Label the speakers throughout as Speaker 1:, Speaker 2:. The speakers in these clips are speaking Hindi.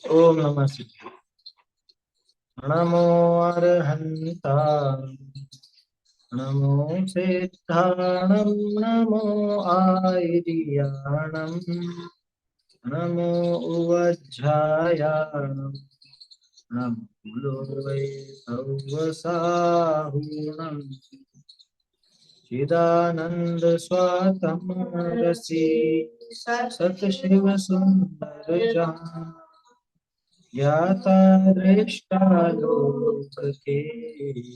Speaker 1: ओम नमः शिवाय। नमो अर्हन्ता, नमो सिद्धाणं, नमो आयर्याणं, नमो उवज्झायाणं, नमो लोभे सव्वसाहुणं, चिदानंद स्वातम रसी सत शिव सुंदर जान, ज्ञाता दृष्टा लोक के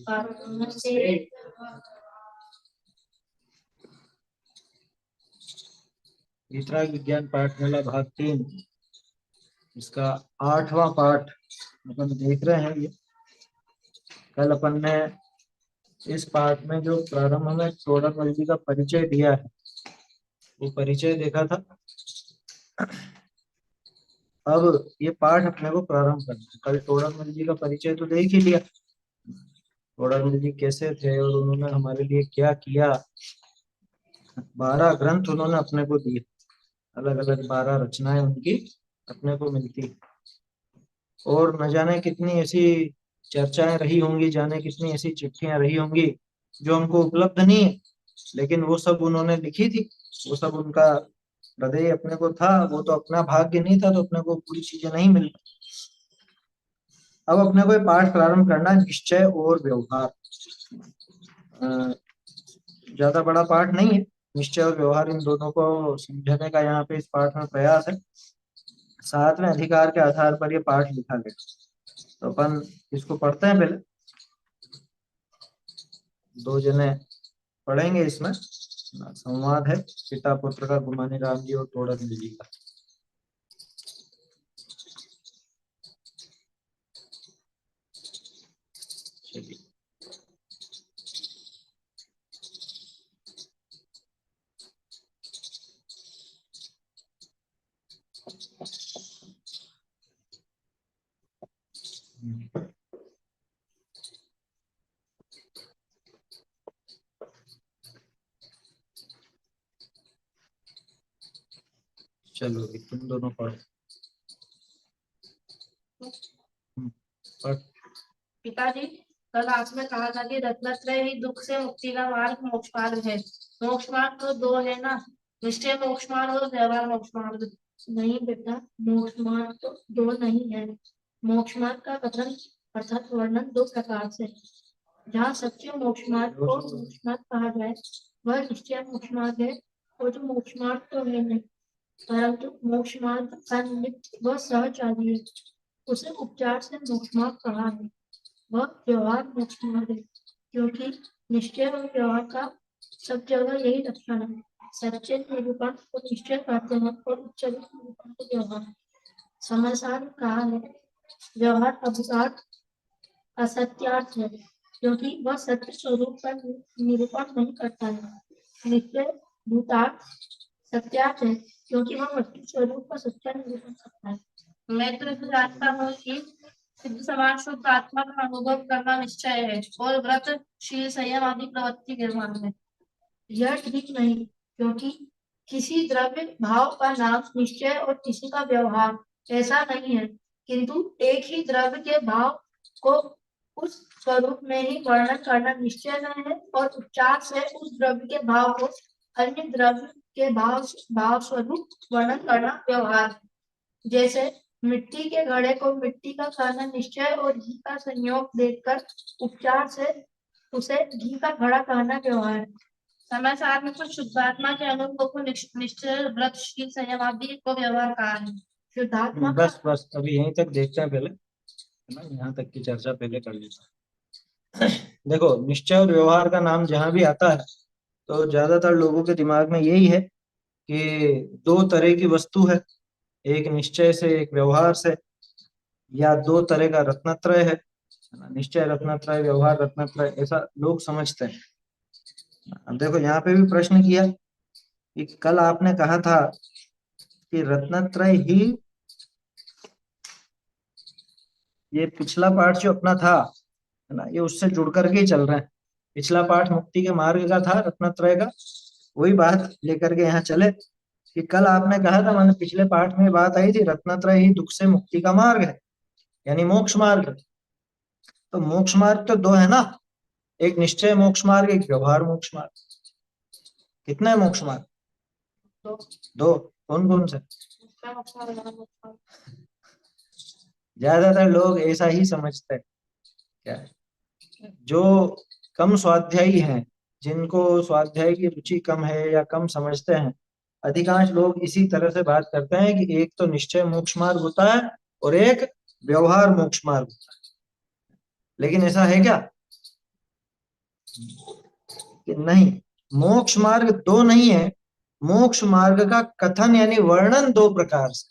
Speaker 1: परम से। गीता विज्ञान पाठमाला भाग 3, इसका 8वां पाठ अपन देख रहे हैं। ये कल अपन ने इस पाठ में जो प्रारंभ में टोडरमल जी का परिचय दिया है, वो परिचय देखा था। अब ये पाठ अपने को प्रारंभ करना है। कल टोडरमल जी का परिचय तो देख ही लिया, टोडरमल जी कैसे थे और उन्होंने हमारे लिए क्या किया। 12 ग्रंथ उन्होंने अपने को दिए, अलग अलग 12 रचनाएं उनकी अपने को मिलती, और न जाने कितनी ऐसी चर्चाएं रही होंगी, जाने कितनी ऐसी चिट्ठियां रही होंगी जो हमको उपलब्ध नहीं है, लेकिन वो सब उन्होंने लिखी थी। वो सब उनका हृदय अपने को था, वो तो अपना भाग्य नहीं था, तो अपने को पूरी चीजें नहीं मिल। अब अपने को ये पाठ प्रारंभ करना है, निश्चय और व्यवहार। ज्यादा बड़ा पाठ नहीं है, निश्चय और व्यवहार इन दोनों को समझने का यहाँ पे इस पाठ में प्रयास है। 7वें अधिकार के आधार पर ये पाठ लिखा गया, तो अपन इसको पढ़ते हैं। पहले 2 जने पढ़ेंगे। इसमें संवाद है पिता पुत्र का, गुमानी राम जी और टोडरमल जी का। चलिए। चलो अभी तुम दोनों पढ़ो। पढ़।
Speaker 2: पिताजी, कल आपने कहा था कि रत्नत्रय ही दुख से मुक्ति का मार्ग मोक्ष मार्ग है। मोक्ष मार्ग तो 2 है ना, निश्चय मोक्ष मार्ग और व्यवहार मोक्ष मार्ग। नहीं बेटा, मोक्ष मार्ग तो 2 नहीं है। मोक्ष मार्ग का कथन अर्थात वर्णन 2 प्रकार से। जहाँ सच्चे मोक्ष मार्ग को मोक्ष मार्ग कहा जाए, वह निश्चय मोक्ष मार्ग है, और जो मोक्ष मार्ग तो है नहीं, परंतु मोक्ष मार्ग का निमित्त वह सहचारी है, उसे उपचार से मोक्ष मार्ग कहा है। वह व्यवहार मोक्ष मार्ग है, क्योंकि निश्चय और व्यवहार का सब जगह यही लक्षण है। सच्चे निरूपण को निश्चय कहते हैं और उच्चरित निरूपण को व्यवहार। समयसार कहा है, व्यवहार अभिसार असत्यार्थ है, क्योंकि वह सत्य स्वरूप का निरूपण नहीं करता है। निश्चय भूतार्थ सत्यार्थ है, क्योंकि वह वस्तु स्वरूप का सच्चा निरूपण करता है। मैं तो इसे जानता हूँ कि सिद्ध समान शुद्ध आत्मा का अनुभव करना निश्चय है, और व्रत शील संयम आदि प्रवृत्ति निर्माण है। यह ठीक नहीं, क्योंकि किसी द्रव्य भाव का नाम निश्चय और किसी का व्यवहार ऐसा नहीं है, किंतु एक ही द्रव्य के भाव को उस स्वरूप में ही वर्णन करना निश्चय नहीं है, और उपचार से उस द्रव्य के भाव को अन्य द्रव्य के भाव स्वरूप वर्णन करना व्यवहार। जैसे मिट्टी के घड़े को मिट्टी का कहना निश्चय और घी का संयोग देखकर उपचार से उसे घी का घड़ा कहना व्यवहार। समय सार में कुछ शुद्धात्मा के अनुभव को निश्चय व्रत शील संयम आदि को व्यवहार कहा है। शुद्धात्मा
Speaker 1: बस बस अभी यहीं तक देखते हैं पहले, है ना, यहाँ तक की चर्चा पहले कर लेते हैं। देखो, निश्चय और व्यवहार का नाम जहां भी आता है तो ज्यादातर लोगों के दिमाग में यही है कि 2 तरह की वस्तु है, एक निश्चय से एक व्यवहार से, या 2 तरह का रत्नत्रय है ना, निश्चय रत्नत्रय व्यवहार रत्नत्रय, ऐसा लोग समझते हैं। अब देखो यहाँ पे भी प्रश्न किया कि कल आपने कहा था कि रत्नत्रय ही, ये पिछला पाठ जो अपना था, है ना, ये उससे जुड़ करके ही चल रहे हैं। पिछला पाठ मुक्ति के मार्ग का था, रत्नत्रय का, वही बात लेकर के यहाँ चले। कि कल आपने कहा था, मैंने पिछले पाठ में बात आई थी, रत्नत्रय ही दुख से मुक्ति का मार्ग है, यानी मोक्ष मार्ग। तो मोक्ष मार्ग तो दो है ना, एक निश्चय मोक्ष मार्ग, एक व्यवहार मोक्ष मार्ग। कितने मोक्ष मार्ग?
Speaker 2: तो
Speaker 1: दो। कौन कौन से?
Speaker 2: निश्चय मोक्ष मार्ग, ज्ञान मोक्ष मार्ग।
Speaker 1: ज्यादातर लोग ऐसा ही समझते हैं। क्या है? जो कम स्वाध्यायी हैं, जिनको स्वाध्याय की रुचि कम है या कम समझते हैं, अधिकांश लोग इसी तरह से बात करते हैं कि एक तो निश्चय मोक्ष मार्ग होता है और एक व्यवहार मोक्ष मार्ग होता है। लेकिन ऐसा है क्या? कि नहीं, मोक्ष मार्ग दो नहीं है। मोक्ष मार्ग का कथन यानी वर्णन दो प्रकार से,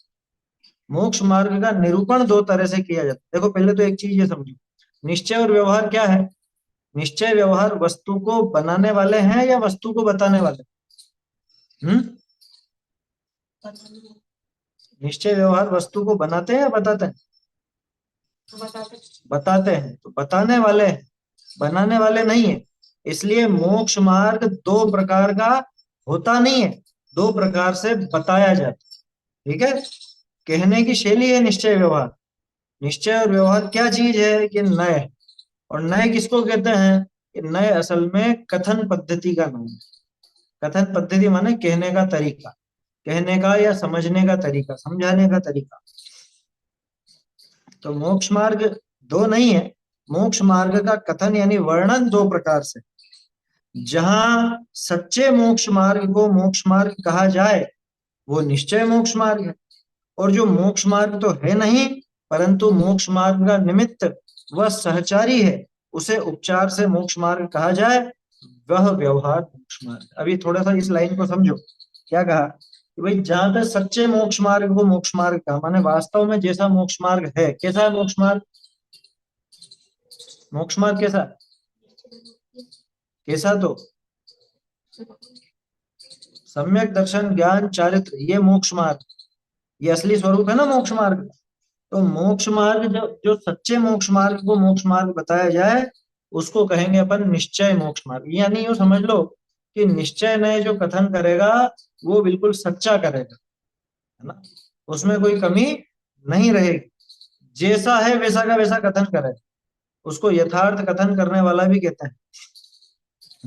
Speaker 1: मोक्ष मार्ग का निरूपण दो तरह से किया जाता है। देखो पहले तो एक चीज ये समझो, निश्चय और व्यवहार क्या है? निश्चय व्यवहार वस्तु को बनाने वाले हैं या वस्तु को बताने वाले? निश्चय व्यवहार वस्तु को बनाते हैं या बताते हैं? बताते हैं। तो बताने वाले हैं, बनाने वाले नहीं है। इसलिए मोक्ष मार्ग दो प्रकार का होता नहीं है, दो प्रकार से बताया जाता है। ठीक है? कहने की शैली है निश्चय व्यवहार। निश्चय और व्यवहार क्या चीज है? कि नय। और नय किसको कहते हैं? कि नय असल में कथन पद्धति का नाम है। कथन पद्धति माने कहने का तरीका, कहने का या समझने का तरीका, समझाने का तरीका। तो मोक्ष मार्ग दो नहीं है। मोक्ष मार्ग का कथन यानी वर्णन दो प्रकार से। जहां सच्चे मोक्ष मार्ग को मोक्ष मार्ग कहा जाए वो निश्चय मोक्ष मार्ग है, और जो मोक्ष मार्ग तो है नहीं परंतु मोक्ष मार्ग का निमित्त वह सहचारी है, उसे उपचार से मोक्ष मार्ग कहा जाए, वह व्यवहार मोक्ष मार्ग। अभी थोड़ा सा इस लाइन को समझो। क्या कहा? कि भाई जहां तक सच्चे मोक्ष मार्ग को मोक्ष मार्ग कहा, माने वास्तव में जैसा मोक्ष मार्ग है, कैसा है मोक्ष मार्ग? मोक्ष मार्ग कैसा? कैसा? तो सम्यक दर्शन ज्ञान चारित्र, ये मोक्ष मार्ग, ये असली स्वरूप है ना मोक्ष मार्ग। तो मोक्ष मार्ग जो जो सच्चे मोक्ष मार्ग को मोक्ष मार्ग बताया जाए उसको कहेंगे अपन निश्चय मोक्ष मार्ग। यानी यूं समझ लो कि निश्चय ने जो कथन करेगा वो बिल्कुल सच्चा करेगा, है ना, उसमें कोई कमी नहीं रहेगी, जैसा है वैसा का वैसा कथन करे। उसको यथार्थ कथन करने वाला भी कहते हैं,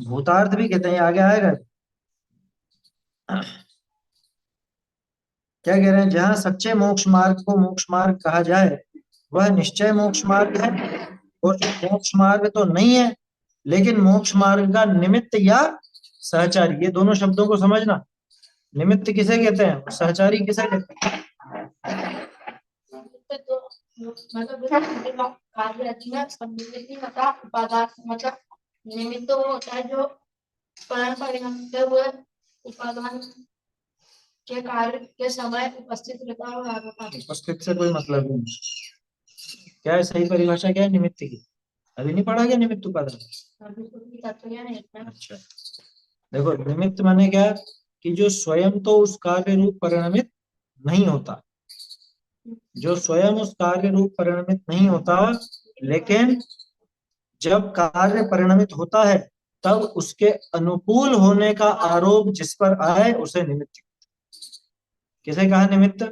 Speaker 1: भूतार्थ भी कहते हैं, आगे आएगा। क्या कह रहे हैं? जहां सच्चे मोक्ष मार्ग को मोक्ष मार्ग कहा जाए वह निश्चय मोक्ष मार्ग है, और जो मोक्ष मार्ग तो नहीं है लेकिन मोक्ष मार्ग का निमित्त या सहचारी, ये दोनों शब्दों को समझना। निमित्त किसे कहते हैं, सहचारी किसे कहते हैं?
Speaker 2: तो मतलब कार्य रचना संबंधित मतलब पदार्थ, मतलब निमित्त वो होता है जो परम परिणमते हुए उपादान के कार्य के समय उपस्थित रहता है और होता है।
Speaker 1: उपस्थित से कोई मतलब नहीं। क्या है सही परिभाषा? क्या है निमित्त की? अभी नहीं पढ़ा क्या निमित्त उपादान?
Speaker 2: अभी तो भी तत्व नहीं है।
Speaker 1: अच्छा, देखो निमित्त माने क्या? कि जो स्वयं तो उस कार्य रूप परिणमित नहीं होता, जो स्वयं उस कार्य रूप परिणमित नहीं होता, लेकिन जब कार्य परिणमित होता है तब उसके अनुकूल होने का आरोप जिस पर आए उसे निमित्त। किसे कहा निमित्त?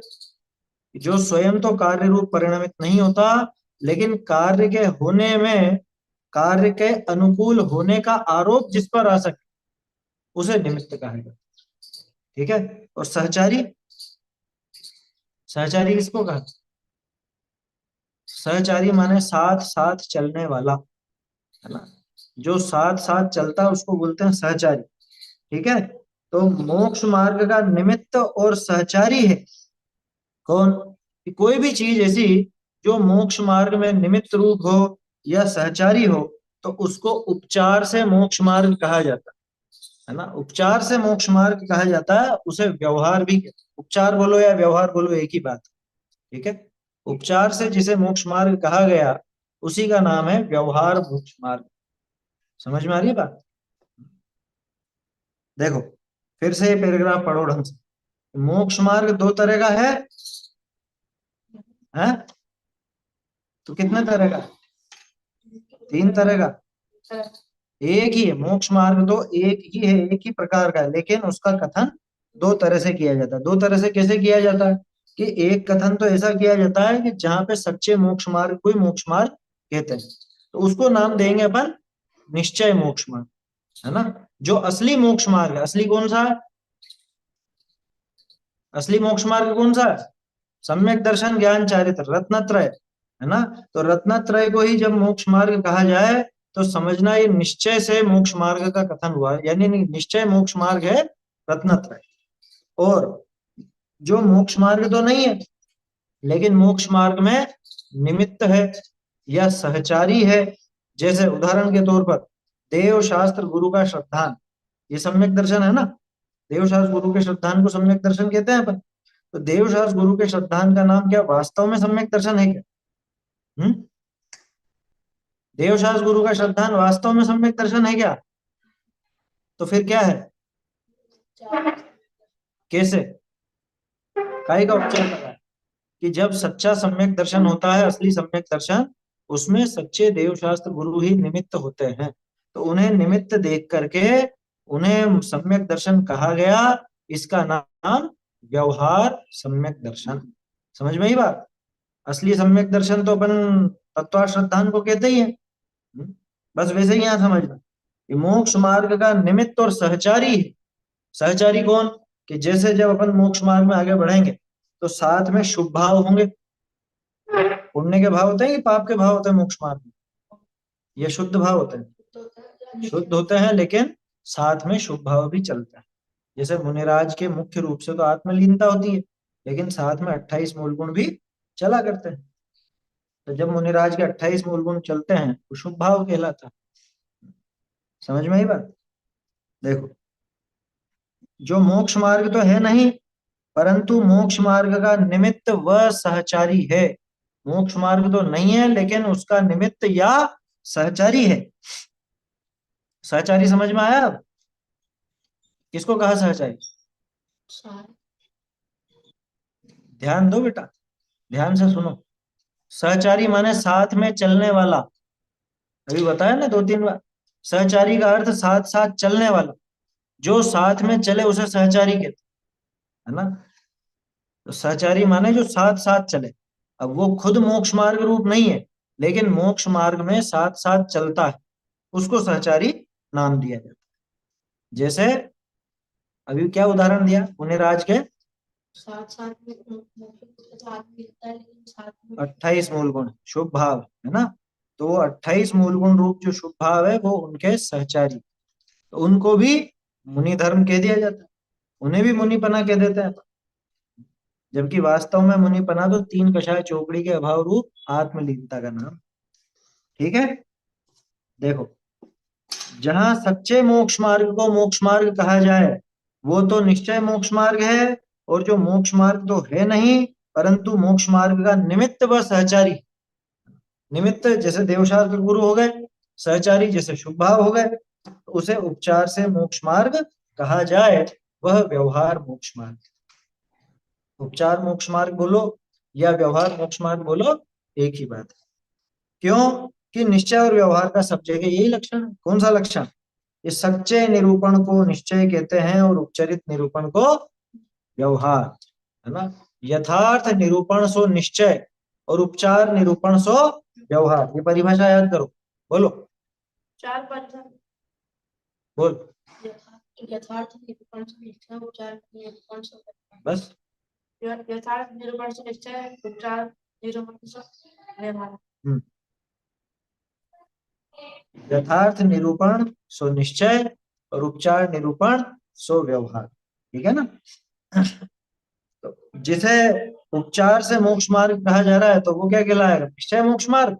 Speaker 1: जो स्वयं तो कार्य रूप परिणमित नहीं होता लेकिन कार्य के होने में, कार्य के अनुकूल होने का आरोप जिस पर आ सके उसे निमित्त कहेगा। ठीक है? और सहचारी, सहचारी किसको कहा? सहचारी माने साथ साथ चलने वाला, है ना, जो साथ साथ चलता है उसको बोलते हैं सहचारी। ठीक है? तो मोक्ष मार्ग का निमित्त और सहचारी है कौन? कि कोई भी चीज ऐसी जो मोक्ष मार्ग में निमित्त रूप हो या सहचारी हो तो उसको उपचार से मोक्ष मार्ग कहा जाता है ना। उपचार से मोक्ष मार्ग कहा जाता है, उसे व्यवहार भी कहते हैं। उपचार बोलो या व्यवहार बोलो एक ही बात। ठीक है? उपचार से जिसे मोक्ष मार्ग कहा गया उसी का नाम है व्यवहार मोक्ष मार्ग। समझ में आ रही है बात? देखो फिर से ये पैराग्राफ पढ़ो ढंग से। मोक्ष मार्ग दो तरह का है? तो कितने तरह का? तीन तरह का। एक ही है मोक्ष मार्ग, तो एक ही है, एक ही प्रकार का है, लेकिन उसका कथन दो तरह से किया जाता है। दो तरह से कैसे किया जाता है कि एक कथन तो ऐसा किया जाता है कि जहां पे सच्चे मोक्ष मार्ग को ही मोक्ष मार्ग कहते हैं, तो उसको नाम देंगे अपन निश्चय मोक्ष मार्ग, है ना। जो असली मोक्ष मार्ग है, असली कौन सा है, असली मोक्ष मार्ग कौन सा है, सम्यक दर्शन ज्ञान चारित्र रत्नत्रय, है ना। तो रत्नत्रय को ही जब मोक्ष मार्ग कहा जाए तो समझना ये निश्चय से मोक्ष मार्ग का कथन हुआ है, यानी निश्चय मोक्ष मार्ग है रत्नत्रय। और जो मोक्ष मार्ग तो नहीं है लेकिन मोक्ष मार्ग में निमित्त है या सहचारी है, जैसे उदाहरण के तौर पर देव शास्त्र गुरु का श्रद्धान, ये सम्यक दर्शन है ना। देव शास्त्र गुरु के श्रद्धान को सम्यक दर्शन कहते हैं अपन। तो देव शास्त्र गुरु के श्रद्धान का नाम क्या वास्तव में सम्यक दर्शन है क्या? देव शास्त्र गुरु का श्रद्धान वास्तव में सम्यक दर्शन है क्या? तो फिर क्या है, कैसे, काय का उपचार लगा है कि जब सच्चा सम्यक दर्शन होता है, असली सम्यक दर्शन, उसमें सच्चे देव शास्त्र गुरु ही निमित्त होते हैं। तो उन्हें निमित्त देख करके उन्हें सम्यक दर्शन कहा गया। इसका नाम व्यवहार सम्यक दर्शन। समझ में ही बात। असली सम्यक दर्शन तो अपन तत्व श्रद्धान को कहते ही है। बस वैसे ही यहाँ समझना कि मोक्ष मार्ग का निमित्त और सहचारी है। सहचारी कौन, कि जैसे जब अपन मोक्ष मार्ग में आगे बढ़ेंगे तो साथ में शुभ भाव होंगे। पुण्य के भाव होते हैं कि पाप के भाव होते हैं मोक्ष मार्ग में? ये शुद्ध भाव होते हैं, शुद्ध होते हैं, लेकिन साथ में शुभ भाव भी चलता है। जैसे मुनिराज के मुख्य रूप से तो आत्मलीनता होती है, लेकिन साथ में 28 मूल गुण भी चला करते हैं। तो जब मुनिराज के 28 मूल गुण चलते हैं तो शुभ भाव कहलाता है। समझ में आई बात। देखो, जो मोक्ष मार्ग तो है नहीं, परंतु मोक्ष मार्ग का निमित्त व सहचारी है। मोक्ष मार्ग तो नहीं है लेकिन उसका निमित्त या सहचारी है। सहचारी समझ में आया अब? किसको कहा सहचारी? ध्यान दो बेटा, ध्यान से सुनो। सहचारी माने साथ में चलने वाला। अभी बताया ना 2-3 बार। सहचारी का अर्थ साथ साथ चलने वाला, जो साथ में चले उसे सहचारी कहते हैं, है ना। तो सहचारी माने जो साथ साथ चले। अब वो खुद मोक्ष मार्ग रूप नहीं है लेकिन मोक्ष मार्ग में साथ साथ चलता है, उसको सहचारी नाम दिया जाता है। जैसे अभी क्या उदाहरण दिया पुण्यराज के,
Speaker 2: साथ साथ में तो आदमी मिलता है लेकिन साथ में
Speaker 1: 28 मूल गुण शुभ भाव, है ना। तो वो 28 मूल गुण रूप जो शुभ भाव है वो उनके सहचारी, तो उनको भी मुनि धर्म कह दिया जाता है, उन्हें भी मुनिपना कह देते हैं। जबकि वास्तव में मुनिपना तो 3 कषाय चौकड़ी के अभाव रूप आत्मलीनता का नाम। ठीक है। देखो, जहां सच्चे मोक्ष मार्ग को मोक्ष मार्ग कहा जाए वो तो निश्चय मोक्ष मार्ग है, और जो मोक्ष मार्ग तो है नहीं परंतु मोक्ष मार्ग का निमित्त व सहचारी। निमित्त जैसे देवशास्त्र गुरु हो गए, सहचारी जैसे शुभ भाव हो गए, तो उसे उपचार से मोक्ष मार्ग कहा जाए, वह व्यवहार मोक्ष मार्ग। उपचार मोक्ष मार्ग बोलो या व्यवहार मोक्ष मार्ग बोलो, एक ही बात है। क्यों कि निश्चय और व्यवहार का सब जगह यही लक्षण है। कौन सा लक्षण? ये सच्चे निरूपण को निश्चय कहते हैं और उपचरित निरूपण को व्यवहार, है ना। यथार्थ निरूपण सो निश्चय और उपचार निरूपण सो व्यवहार। ये परिभाषा याद करो, बोलो।
Speaker 2: 4 पद है।
Speaker 1: बोल।
Speaker 2: यथार्थ निरूपण से निश्चय, उपचार निरूपण से
Speaker 1: बस।
Speaker 2: यथार्थ निरूपण से निश्चय, उपचार निरूपण से व्यवहार।
Speaker 1: यथार्थ निरूपण सो निश्चय और उपचार निरूपण सो व्यवहार। ठीक है ना। तो जिसे उपचार से मोक्ष मार्ग कहा जा रहा है तो वो क्या कहलाएगा? निश्चय मोक्ष मार्ग,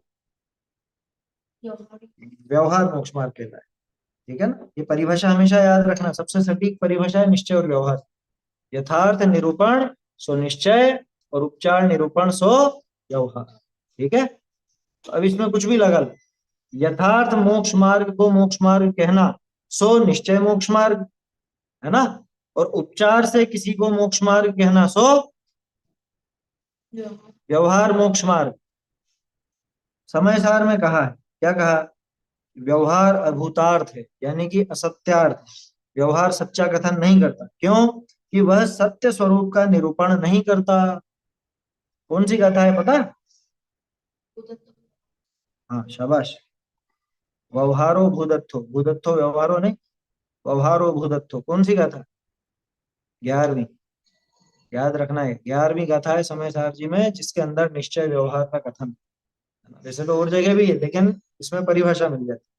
Speaker 1: व्यवहार मोक्ष मार्ग कहलाएगा। ठीक है ना। ये परिभाषा हमेशा याद रखना, सबसे सटीक परिभाषा है निश्चय और व्यवहार। यथार्थ निरूपण सो निश्चय और उपचार निरूपण सो व्यवहार। ठीक है। तो अब इसमें कुछ भी लगा लो। यथार्थ मोक्ष मार्ग को मोक्ष मार्ग कहना सो निश्चय मोक्ष मार्ग, है ना। और उपचार से किसी को मोक्ष मार्ग कहना सो व्यवहार मोक्ष मार्ग। समय सार में कहा है, क्या कहा? व्यवहार अभूतार्थ है, यानी कि असत्यार्थ। व्यवहार सच्चा कथन नहीं करता। क्यों? कि वह सत्य स्वरूप का निरूपण नहीं करता। कौन सी गाथा है पता? हाँ शाबाश। व्यवहारो भूदत्थो, भूदत्थो व्यवहारो नहीं, व्यवहारो भूदत्थो, कौन सी गाथा? 11वीं। याद रखना है, 11वीं गाथा है समय सारजी में, जिसके अंदर निश्चय व्यवहार का कथन है। वैसे तो और जगह भी है, लेकिन इसमें परिभाषा मिल जाती है।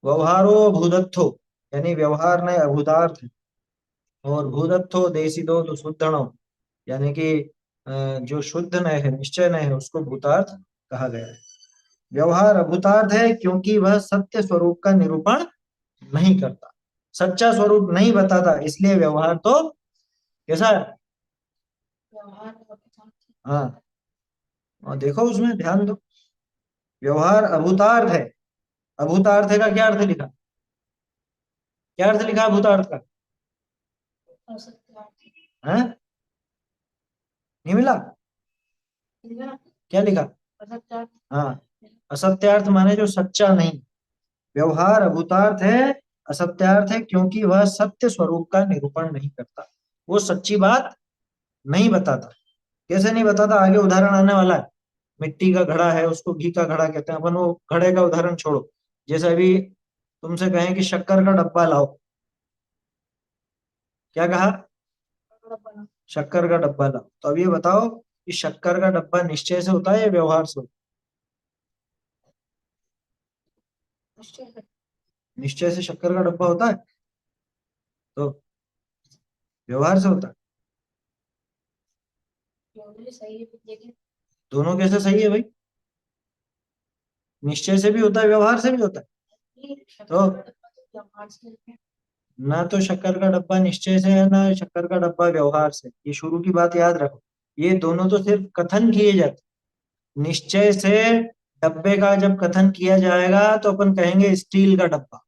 Speaker 1: व्यवहारो भूदत्थो यानी व्यवहार ने अभूतार्थ, और भूदत्थो देशिदो तो शुद्धणो यानी कि जो शुद्ध न है, निश्चय न है, उसको भूतार्थ कहा गया है। व्यवहार अभूतार्थ है क्योंकि वह सत्य स्वरूप का निरूपण नहीं करता, सच्चा स्वरूप नहीं बताता, इसलिए व्यवहार तो कैसा है? हाँ, और देखो उसमें ध्यान दो, व्यवहार अभूतार्थ है। अभूतार्थ का क्या अर्थ लिखा? क्या अर्थ लिखा अभूतार्थ का? है? नहीं मिला? क्या लिखा? हाँ, असत्यार्थ माने जो सच्चा नहीं। व्यवहार अभूतार्थ है, असत्यार्थ है क्योंकि वह सत्य स्वरूप का निरूपण नहीं करता, वो सच्ची बात नहीं बताता। कैसे नहीं बताता? आगे उदाहरण आने वाला है। मिट्टी का घड़ा है, उसको घी का घड़ा कहते हैं अपन, वो घड़े का उदाहरण छोड़ो। जैसे अभी तुमसे कहें कि शक्कर का डब्बा लाओ, क्या कहा? शक्कर का डब्बा लाओ, तो अब ये बताओ कि शक्कर का डब्बा निश्चय से होता है या व्यवहार से होता है? निश्चय से शक्कर का डब्बा होता है, तो व्यवहार से होता है। दोनों कैसे सही है भाई? निश्चय से भी होता है, व्यवहार से भी होता है। तो ना तो शक्कर का डब्बा निश्चय से है, ना शक्कर का डब्बा व्यवहार से, ये शुरू की बात याद रखो। ये दोनों तो सिर्फ कथन किए जाते। निश्चय से डब्बे का जब कथन किया जाएगा तो अपन कहेंगे स्टील का डब्बा,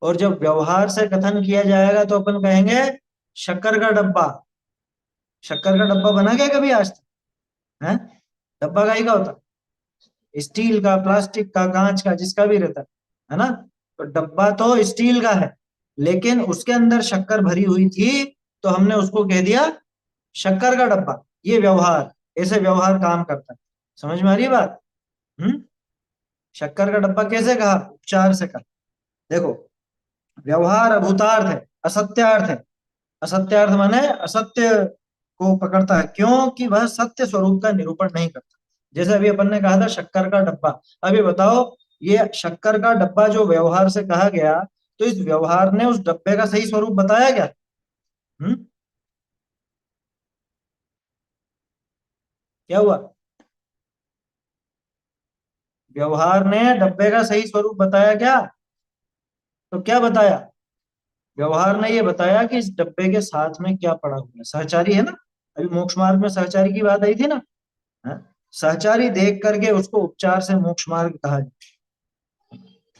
Speaker 1: और जब व्यवहार से कथन किया जाएगा तो अपन कहेंगे शक्कर का डब्बा। शक्कर का डब्बा बना क्या कभी आज तक? है? डब्बा का ही का होता, स्टील का, प्लास्टिक का, कांच का, जिसका भी रहता है ना। तो डब्बा तो स्टील का है, लेकिन उसके अंदर शक्कर भरी हुई थी, तो हमने उसको कह दिया शक्कर का डब्बा। ये व्यवहार, ऐसे व्यवहार काम करता है। समझ में आ रही है बात? हम्म। शक्कर का डब्बा कैसे कहा? उपचार से कहा। देखो, व्यवहार अभूतार्थ है, असत्यार्थ है। असत्यार्थ माने असत्य को पकड़ता है, क्योंकि वह सत्य स्वरूप का निरूपण नहीं करता। जैसे अभी अपन ने कहा था शक्कर का डब्बा। अभी बताओ, ये शक्कर का डब्बा जो व्यवहार से कहा गया, तो इस व्यवहार ने उस डब्बे का सही स्वरूप बताया क्या? हम्म। क्या हुआ? व्यवहार ने डब्बे का सही स्वरूप बताया क्या? तो क्या बताया? व्यवहार ने ये बताया कि इस डब्बे के साथ में क्या पड़ा हुआ है, सहचारी है ना। अभी मोक्ष मार्ग में सहचारी की बात आई थी ना। हाँ? सहचारी देख करके उसको उपचार से मोक्ष मार्ग कहा जाए।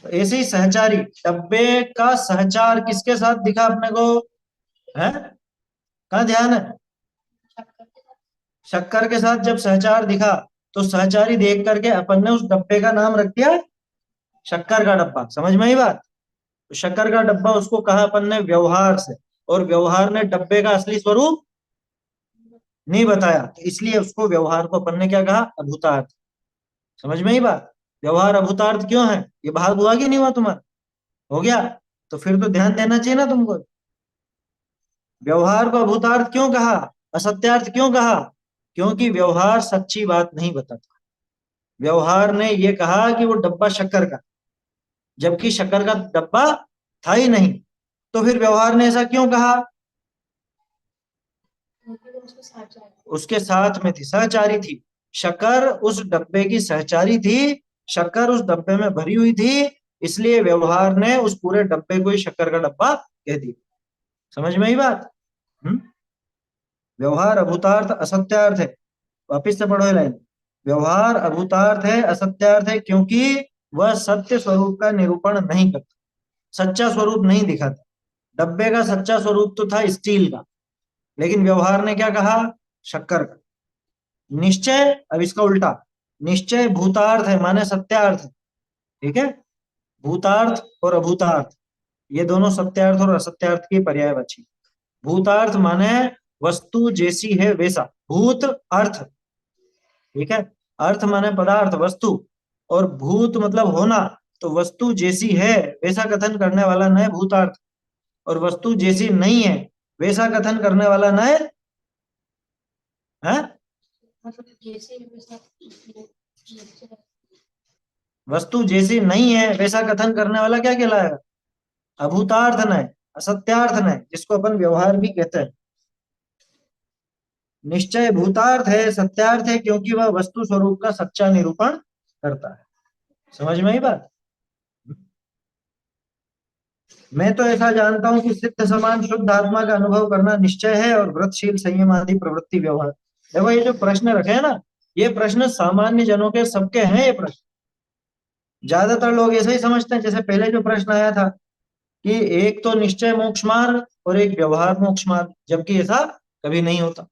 Speaker 1: तो ऐसे ही सहचारी, डब्बे का सहचार किसके साथ दिखा अपने को? है? कहाँ ध्यान है? शक्कर के साथ जब सहचार दिखा, तो सहचारी देख करके अपन ने उस डब्बे का नाम रख दिया शक्कर का डब्बा। समझ में आई बात? तो शक्कर का डब्बा उसको कहा अपन ने व्यवहार से, और व्यवहार ने डब्बे का असली स्वरूप नहीं बताया, तो इसलिए उसको व्यवहार को अपन ने क्या कहा? अभूतार्थ। समझ में ही बात? व्यवहार अभूतार्थ क्यों है? ये भाग हुआ कि नहीं हुआ तुम्हारा? हो गया? तो फिर तो ध्यान देना चाहिए ना तुमको। व्यवहार को अभूतार्थ क्यों कहा, असत्यार्थ क्यों कहा? क्योंकि व्यवहार सच्ची बात नहीं बताता। व्यवहार ने ये कहा कि वो डब्बा शक्कर का, जबकि शक्कर का डब्बा था ही नहीं। तो फिर व्यवहार ने ऐसा क्यों कहा? उसके साथ में थी, सहचारी थी। शक्कर उस डब्बे की सहचारी थी, शक्कर उस डब्बे में भरी हुई थी, इसलिए व्यवहार ने उस पूरे डब्बे को ही शक्कर का डब्बा कह दिया। समझ में ही बात? हम्म। व्यवहार अभूतार्थ असत्यार्थ है। वापिस से पढ़ो ये लाइन। व्यवहार अभूतार्थ है, असत्यार्थ है क्योंकि वह सत्य स्वरूप का निरूपण नहीं करता, सच्चा स्वरूप नहीं दिखाता। डब्बे का सच्चा स्वरूप तो था स्टील का, लेकिन व्यवहार ने क्या कहा? शक्कर का। निश्चय, अब इसका उल्टा, निश्चय भूतार्थ है माने सत्यार्थ है। ठीक है? भूतार्थ और अभूतार्थ, ये दोनों सत्यार्थ और असत्यार्थ की पर्यायवाची। भूतार्थ माने वस्तु जैसी है वैसा, भूत अर्थ, ठीक है। अर्थ माने पदार्थ, वस्तु, और भूत मतलब होना, तो वस्तु जैसी है वैसा कथन करने वाला नए भूतार्थ, और वस्तु जैसी नहीं है वैसा कथन करने वाला नए है।
Speaker 2: मतलब जैसे वैसा
Speaker 1: वस्तु जैसी नहीं है वैसा कथन करने वाला क्या कहलाएगा? अभूतार्थ नय, असत्यार्थ नय, जिसको अपन व्यवहार भी कहते हैं। निश्चय भूतार्थ है, सत्यार्थ है, क्योंकि वह वस्तु स्वरूप का सच्चा निरूपण करता है। समझ में आई बात? मैं तो ऐसा जानता हूं कि सिद्ध समान शुद्ध आत्मा का अनुभव करना निश्चय है, और व्रतशील संयम आदि प्रवृत्ति व्यवहार। देखो ये जो प्रश्न रखे हैं ना, ये प्रश्न सामान्य जनों के सबके हैं। ये प्रश्न ज्यादातर लोग ऐसे ही समझते हैं, जैसे पहले जो प्रश्न आया था कि एक तो निश्चय मोक्ष मार्ग और एक व्यवहार मोक्ष मार्ग, जबकि ऐसा कभी नहीं होता,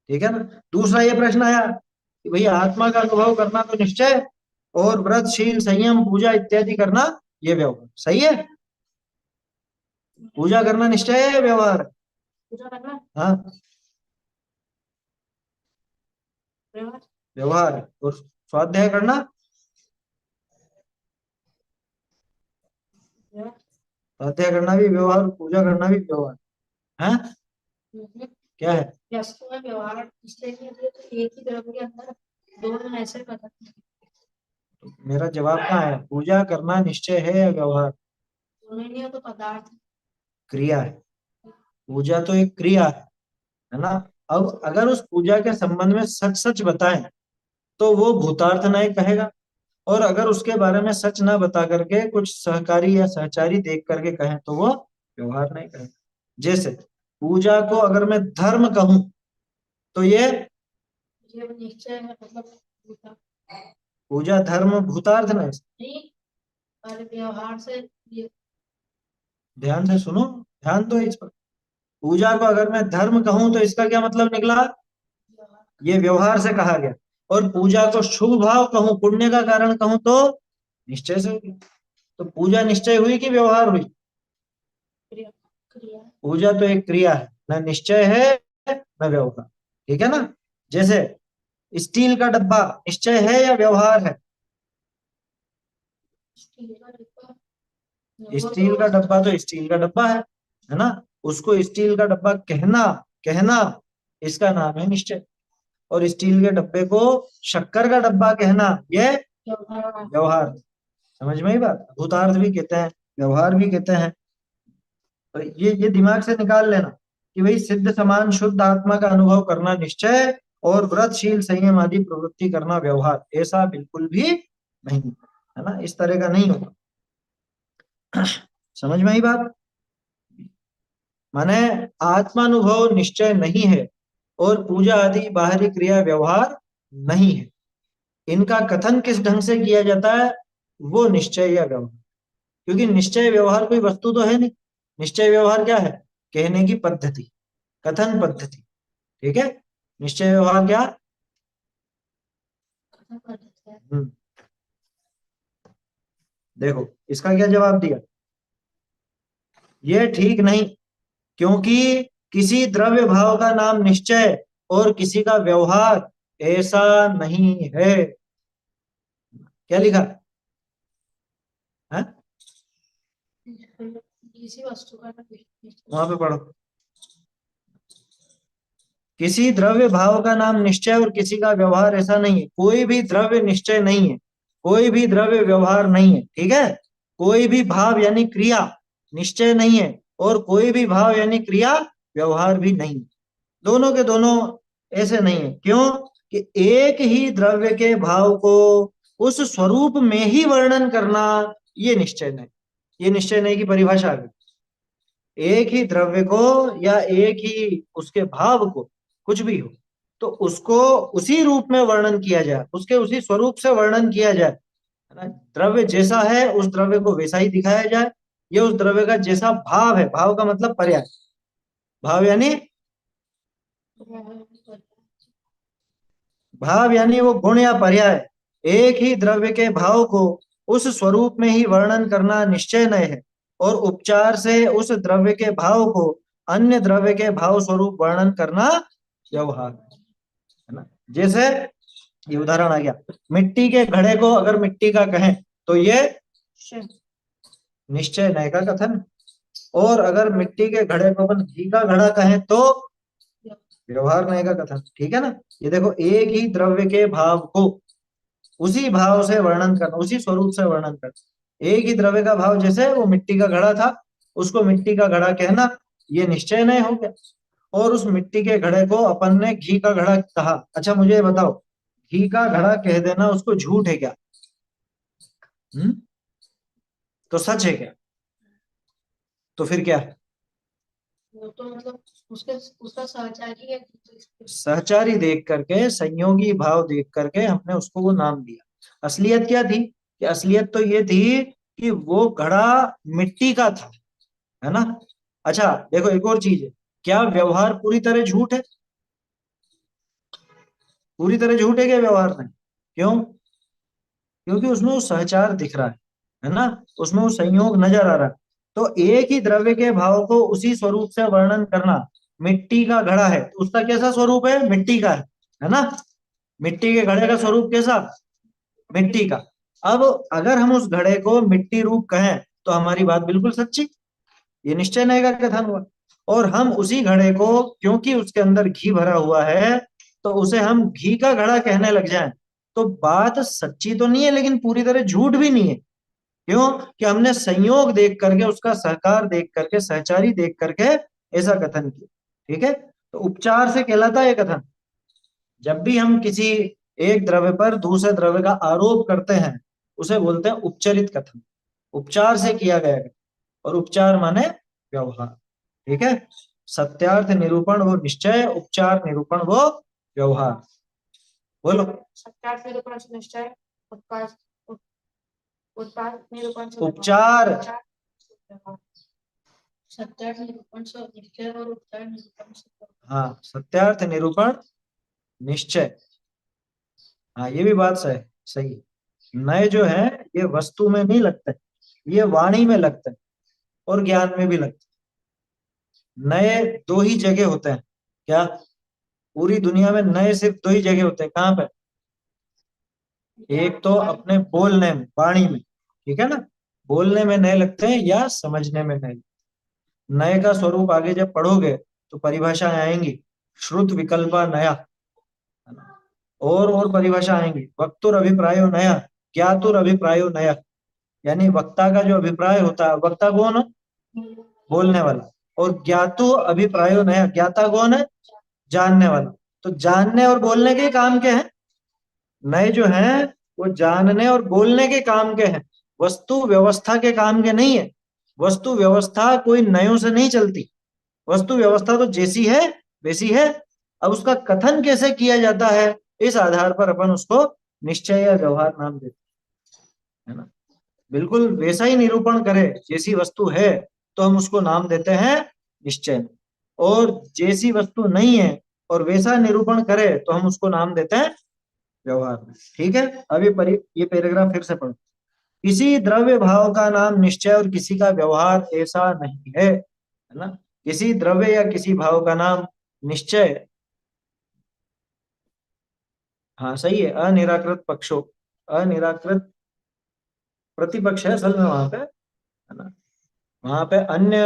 Speaker 1: ठीक है ना। दूसरा ये प्रश्न आया कि भाई आत्मा का अनुभव करना तो निश्चय, और व्रतशील संयम पूजा इत्यादि करना ये व्यवहार। सही है? पूजा करना निश्चय है या व्यवहार?
Speaker 2: पूजा करना
Speaker 1: हाँ,
Speaker 2: व्यवहार।
Speaker 1: व्यवहार। और स्वाध्याय करना,
Speaker 2: व्यवहार।
Speaker 1: स्वाध्याय करना भी व्यवहार, पूजा करना भी व्यवहार है।
Speaker 2: हम्म।
Speaker 1: क्या है?
Speaker 2: वस्तु में व्यवहार इसलिए नहीं है, तो एक ही द्रव्य के अंदर दोनों ऐसे पता नहीं।
Speaker 1: मेरा जवाब कहाँ है? पूजा करना निश्चय है या व्यवहार?
Speaker 2: दोनों नहीं हो तो पदार्थ।
Speaker 1: क्रिया है। पूजा तो एक क्रिया है ना। अब अगर उस पूजा के संबंध में सच सच बताएं तो वो भूतार्थ न्याय कहेगा, और अगर उसके बारे में सच ना बता करके कुछ सहकारी या सहचारी देख करके कहें तो वो व्यवहार नहीं कहेगा। जैसे पूजा को अगर मैं धर्म कहूं तो ये
Speaker 2: ये निश्चय है, मतलब पूजा
Speaker 1: पूजा धर्म भूतार्थ नहीं।
Speaker 2: नहीं, और व्यवहार से ये
Speaker 1: ध्यान से सुनो, ध्यान दो इस पर। पूजा को अगर मैं धर्म कहूं तो इसका क्या मतलब निकला?
Speaker 2: व्यवहार
Speaker 1: ये व्यवहार से कहा गया। और पूजा को शुभ भाव कहूं, पुण्य का कारण कहूं तो निश्चय से होगी। तो पूजा निश्चय हुई कि व्यवहार हुई?
Speaker 2: क्रिया क्रिया।
Speaker 1: पूजा तो एक क्रिया है, न निश्चय है न व्यवहार, ठीक है ना। जैसे स्टील का डब्बा निश्चय है या व्यवहार है?
Speaker 2: स्टील का डिब्बा वो
Speaker 1: स्टील का
Speaker 2: तो
Speaker 1: डब्बा तो स्टील का डब्बा है ना। उसको स्टील का डब्बा कहना कहना इसका नाम है निश्चय। और स्टील के डब्बे को शक्कर का डब्बा कहना ये
Speaker 2: व्यवहार।
Speaker 1: व्यवहार। समझ में ही बात? भूतार्थ भी कहते हैं, व्यवहार भी कहते हैं। तो ये दिमाग से निकाल लेना कि भाई सिद्ध समान शुद्ध आत्मा का अनुभव करना निश्चय, और व्रतशील संयम आदि प्रवृत्ति करना व्यवहार। ऐसा बिल्कुल भी नहीं है ना, इस तरह का नहीं होगा। समझ में आई बात? माने आत्मानुभव निश्चय नहीं है, और पूजा आदि बाहरी क्रिया व्यवहार नहीं है। इनका कथन किस ढंग से किया जाता है वो निश्चय या व्यवहार। क्योंकि निश्चय व्यवहार कोई वस्तु तो है नहीं। निश्चय व्यवहार क्या है? कहने की पद्धति, कथन पद्धति, ठीक है। निश्चय व्यवहार क्या?
Speaker 2: खत्म कर देते हैं।
Speaker 1: देखो इसका क्या जवाब दिया? ये ठीक नहीं, क्योंकि किसी द्रव्य भाव का नाम निश्चय और किसी का व्यवहार ऐसा नहीं है। क्या लिखा है?
Speaker 2: किसी वस्तु का
Speaker 1: वहां पे पढ़ो। किसी द्रव्य भाव का नाम निश्चय और किसी का व्यवहार ऐसा नहीं है। कोई भी द्रव्य निश्चय नहीं है, कोई भी द्रव्य व्यवहार नहीं है, ठीक है। कोई भी भाव यानी क्रिया निश्चय नहीं है, और कोई भी भाव यानी क्रिया व्यवहार भी नहीं है। दोनों के दोनों ऐसे नहीं है। क्यों? कि एक ही द्रव्य के भाव को उस स्वरूप में ही वर्णन करना ये निश्चय नहीं। ये निश्चय नहीं की परिभाषा है। एक ही द्रव्य को या एक ही उसके भाव को, कुछ भी हो, तो उसको उसी रूप में वर्णन किया जाए, उसके उसी स्वरूप से वर्णन किया जाए, है ना। द्रव्य जैसा है उस द्रव्य को वैसा ही दिखाया जाए। ये उस द्रव्य का जैसा भाव है, भाव का मतलब पर्याय, भाव यानी वो गुण या पर्याय। एक ही द्रव्य के भाव को उस स्वरूप में ही वर्णन करना निश्चय नहीं है, और उपचार से उस द्रव्य के भाव को अन्य द्रव्य के भाव स्वरूप वर्णन करना व्यवहार है ना। जैसे ये उदाहरण आ गया, मिट्टी के घड़े को अगर मिट्टी का कहें तो ये निश्चय नय का कथन, और अगर मिट्टी के घड़े को अपन घी का घड़ा कहें तो व्यवहार नय का कथन। ठीक है ना। ये देखो, एक ही द्रव्य के भाव को उसी भाव से वर्णन करना, उसी स्वरूप से वर्णन करना। एक ही द्रव्य का भाव, जैसे वो मिट्टी का घड़ा था, उसको मिट्टी का घड़ा कहना, ये निश्चय नहीं हो गया। और उस मिट्टी के घड़े को अपन ने घी का घड़ा कहा। अच्छा मुझे ये बताओ, घी का घड़ा कह देना उसको झूठ है क्या? तो सच है क्या? तो फिर क्या है?
Speaker 2: वो तो मतलब उसके उसका सहचारी है।
Speaker 1: सहचारी देख करके, संयोगी भाव देख करके हमने उसको वो नाम दिया। असलियत क्या थी? कि असलियत तो ये थी कि वो घड़ा मिट्टी का था, है ना। अच्छा देखो, एक और चीज है, क्या व्यवहार पूरी तरह झूठ है? पूरी तरह झूठ है क्या व्यवहार में? क्यों? क्योंकि उसमें वो सहचार दिख रहा है ना, उसमें वो संयोग नजर आ रहा है। तो एक ही द्रव्य के भाव को उसी स्वरूप से वर्णन करना, मिट्टी का घड़ा है तो उसका कैसा स्वरूप है? मिट्टी का है ना। मिट्टी के घड़े का स्वरूप कैसा? मिट्टी का। अब अगर हम उस घड़े को मिट्टी रूप कहें तो हमारी बात बिल्कुल सच्ची, ये निश्चय नहीं का कथन हुआ। और हम उसी घड़े को, क्योंकि उसके अंदर घी भरा हुआ है, तो उसे हम घी का घड़ा कहने लग जाएं, तो बात सच्ची तो नहीं है लेकिन पूरी तरह झूठ भी नहीं है। क्यों? कि हमने संयोग देख करके, उसका सहकार देख करके, सहचारी देख करके ऐसा कथन किया। ठीक है। तो उपचार से कहलाता है कथन। जब भी हम किसी एक द्रव्य पर दूसरे द्रव्य का आरोप करते हैं, उसे बोलते हैं उपचरित कथन, उपचार से किया गया कथन। और उपचार माने व्यवहार। ठीक है। सत्यार्थ निरूपण वो निश्चय, उपचार निरूपण वो व्यवहार। बोलो।
Speaker 2: सत्यार्थ निरूपण से निश्चय, उत्पाद उत्पाद निरूपण से
Speaker 1: उपचार।
Speaker 2: व्यवहार। सत्यार्थ निरूपण से निश्चय और उपचार निरूपण से व्यवहार।
Speaker 1: हाँ, सत्यार्थ निरूपण निश्चय। हाँ ये भी बात सही सही है। नए जो है, ये वस्तु में नहीं लगते, ये वाणी में लगते हैं और ज्ञान में भी लगते हैं। नए दो ही जगह होते हैं। क्या? पूरी दुनिया में नए सिर्फ दो ही जगह होते हैं। कहाँ पे? एक तो अपने बोलने में, वाणी में, ठीक है ना, बोलने में नए लगते हैं या समझने में नए। नए का स्वरूप आगे जब पढ़ोगे तो परिभाषाएं आएंगी, श्रुत विकल्पा नया, है ना? और परिभाषा आएंगी, वक्तुर अभिप्रायो नया, ज्ञातुर अभिप्रायो नया। यानी वक्ता का जो अभिप्राय होता है, वक्ता कौन है? बोलने वाला। और ज्ञातु अभिप्रायो नया, ज्ञाता कौन है? जानने वाला। तो जानने और बोलने के काम के हैं। नए जो हैं वो जानने और बोलने के काम के हैं, वस्तु व्यवस्था के काम के नहीं है। वस्तु व्यवस्था कोई नयों से नहीं चलती। वस्तु व्यवस्था तो जैसी है वैसी है। अब उसका कथन कैसे किया जाता है, इस आधार पर अपन उसको निश्चय या व्यवहार नाम देते हैं, है ना। बिल्कुल वैसा ही निरूपण करे जैसी वस्तु है तो हम उसको नाम देते हैं निश्चय, और जैसी वस्तु नहीं है और वैसा निरूपण करे तो हम उसको नाम देते हैं व्यवहार में। ठीक है। अब ये पैराग्राफ फिर से पढ़ो। किसी द्रव्य भाव का नाम निश्चय और किसी का व्यवहार ऐसा नहीं है ना। किसी द्रव्य या किसी भाव का नाम निश्चय, हाँ सही है, अनिराकृत पक्षों, अनिराकृत प्रतिपक्ष है असल में वहां पे, है ना। वहां पे अन्य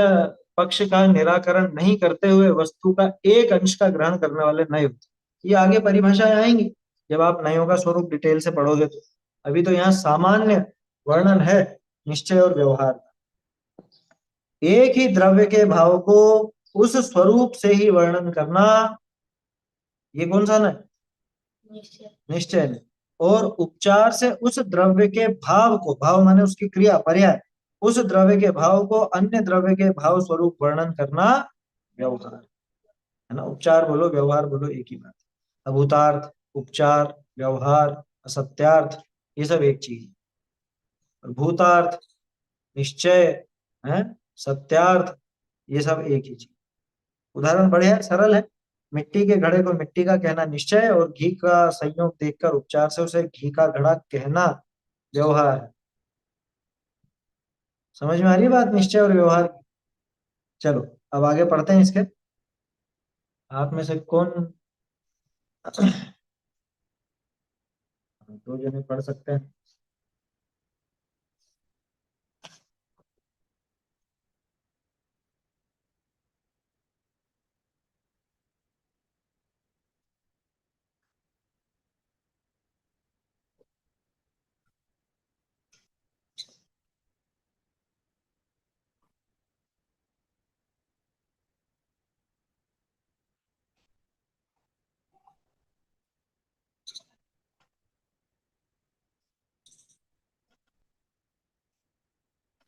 Speaker 1: पक्ष का निराकरण नहीं करते हुए वस्तु का एक अंश का ग्रहण करने वाले नय होते। ये आगे परिभाषाएं आएंगी जब आप नयों का स्वरूप डिटेल से पढ़ोगे तो। अभी तो यहाँ सामान्य वर्णन है निश्चय और व्यवहार। एक ही द्रव्य के भाव को उस स्वरूप से ही वर्णन करना, ये कौन सा है?
Speaker 2: निश्चय।
Speaker 1: निश्चय ने। और उपचार से उस द्रव्य के भाव को, भाव माने उसकी क्रिया पर्याय, उस द्रव्य के भाव को अन्य द्रव्य के भाव स्वरूप वर्णन करना व्यवहार, है ना। उपचार बोलो व्यवहार बोलो एक ही बात है। अभूतार्थ, उपचार, व्यवहार, असत्यार्थ, ये सब एक चीज है। और भूतार्थ, निश्चय, है, सत्यार्थ, ये सब एक ही चीज। उदाहरण बढ़िया है, सरल है। मिट्टी के घड़े को मिट्टी का कहना निश्चय, और घी का संयोग देखकर उपचार से उसे घी का घड़ा कहना व्यवहार है। समझ में आ रही है बात निश्चय और व्यवहार की? चलो अब आगे पढ़ते हैं इसके। आप में से कौन दो जने पढ़ सकते हैं?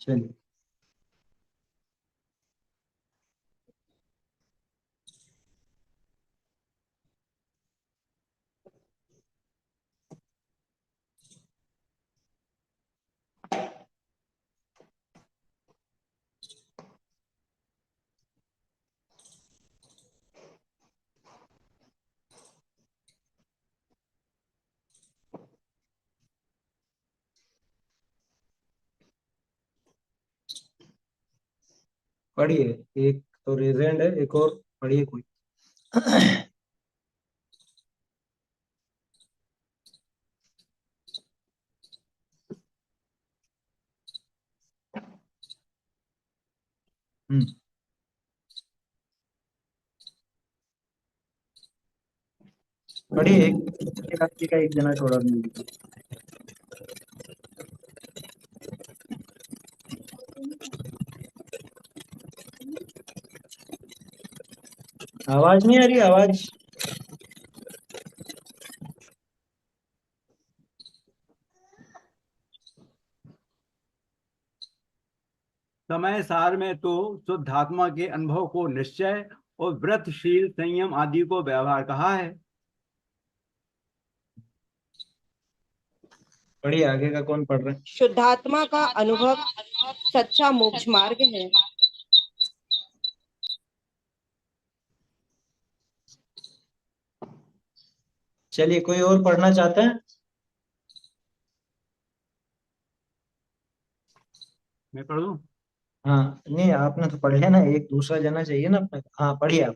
Speaker 1: चलिए। पढ़िए। एक तो रेजेंड है, एक और पढ़िए कोई। हम्म। पढ़िए। एक आदमी का एक जना छोड़ा नहीं। आवाज नहीं आ रही, आवाज।
Speaker 3: समय सार में तो शुद्धात्मा के अनुभव को निश्चय और व्रतशील संयम आदि को व्यवहार कहा है।
Speaker 1: पढ़िए, आगे का कौन पढ़ रहा है?
Speaker 4: शुद्धात्मा का अनुभव सच्चा मोक्ष मार्ग है।
Speaker 1: चलिए, कोई और पढ़ना चाहते हैं?
Speaker 3: मैं पढ़ दूं?
Speaker 1: हाँ, नहीं आपने तो पढ़ लिया ना, एक दूसरा जना चाहिए ना अपने को। हाँ, पढ़िए आप।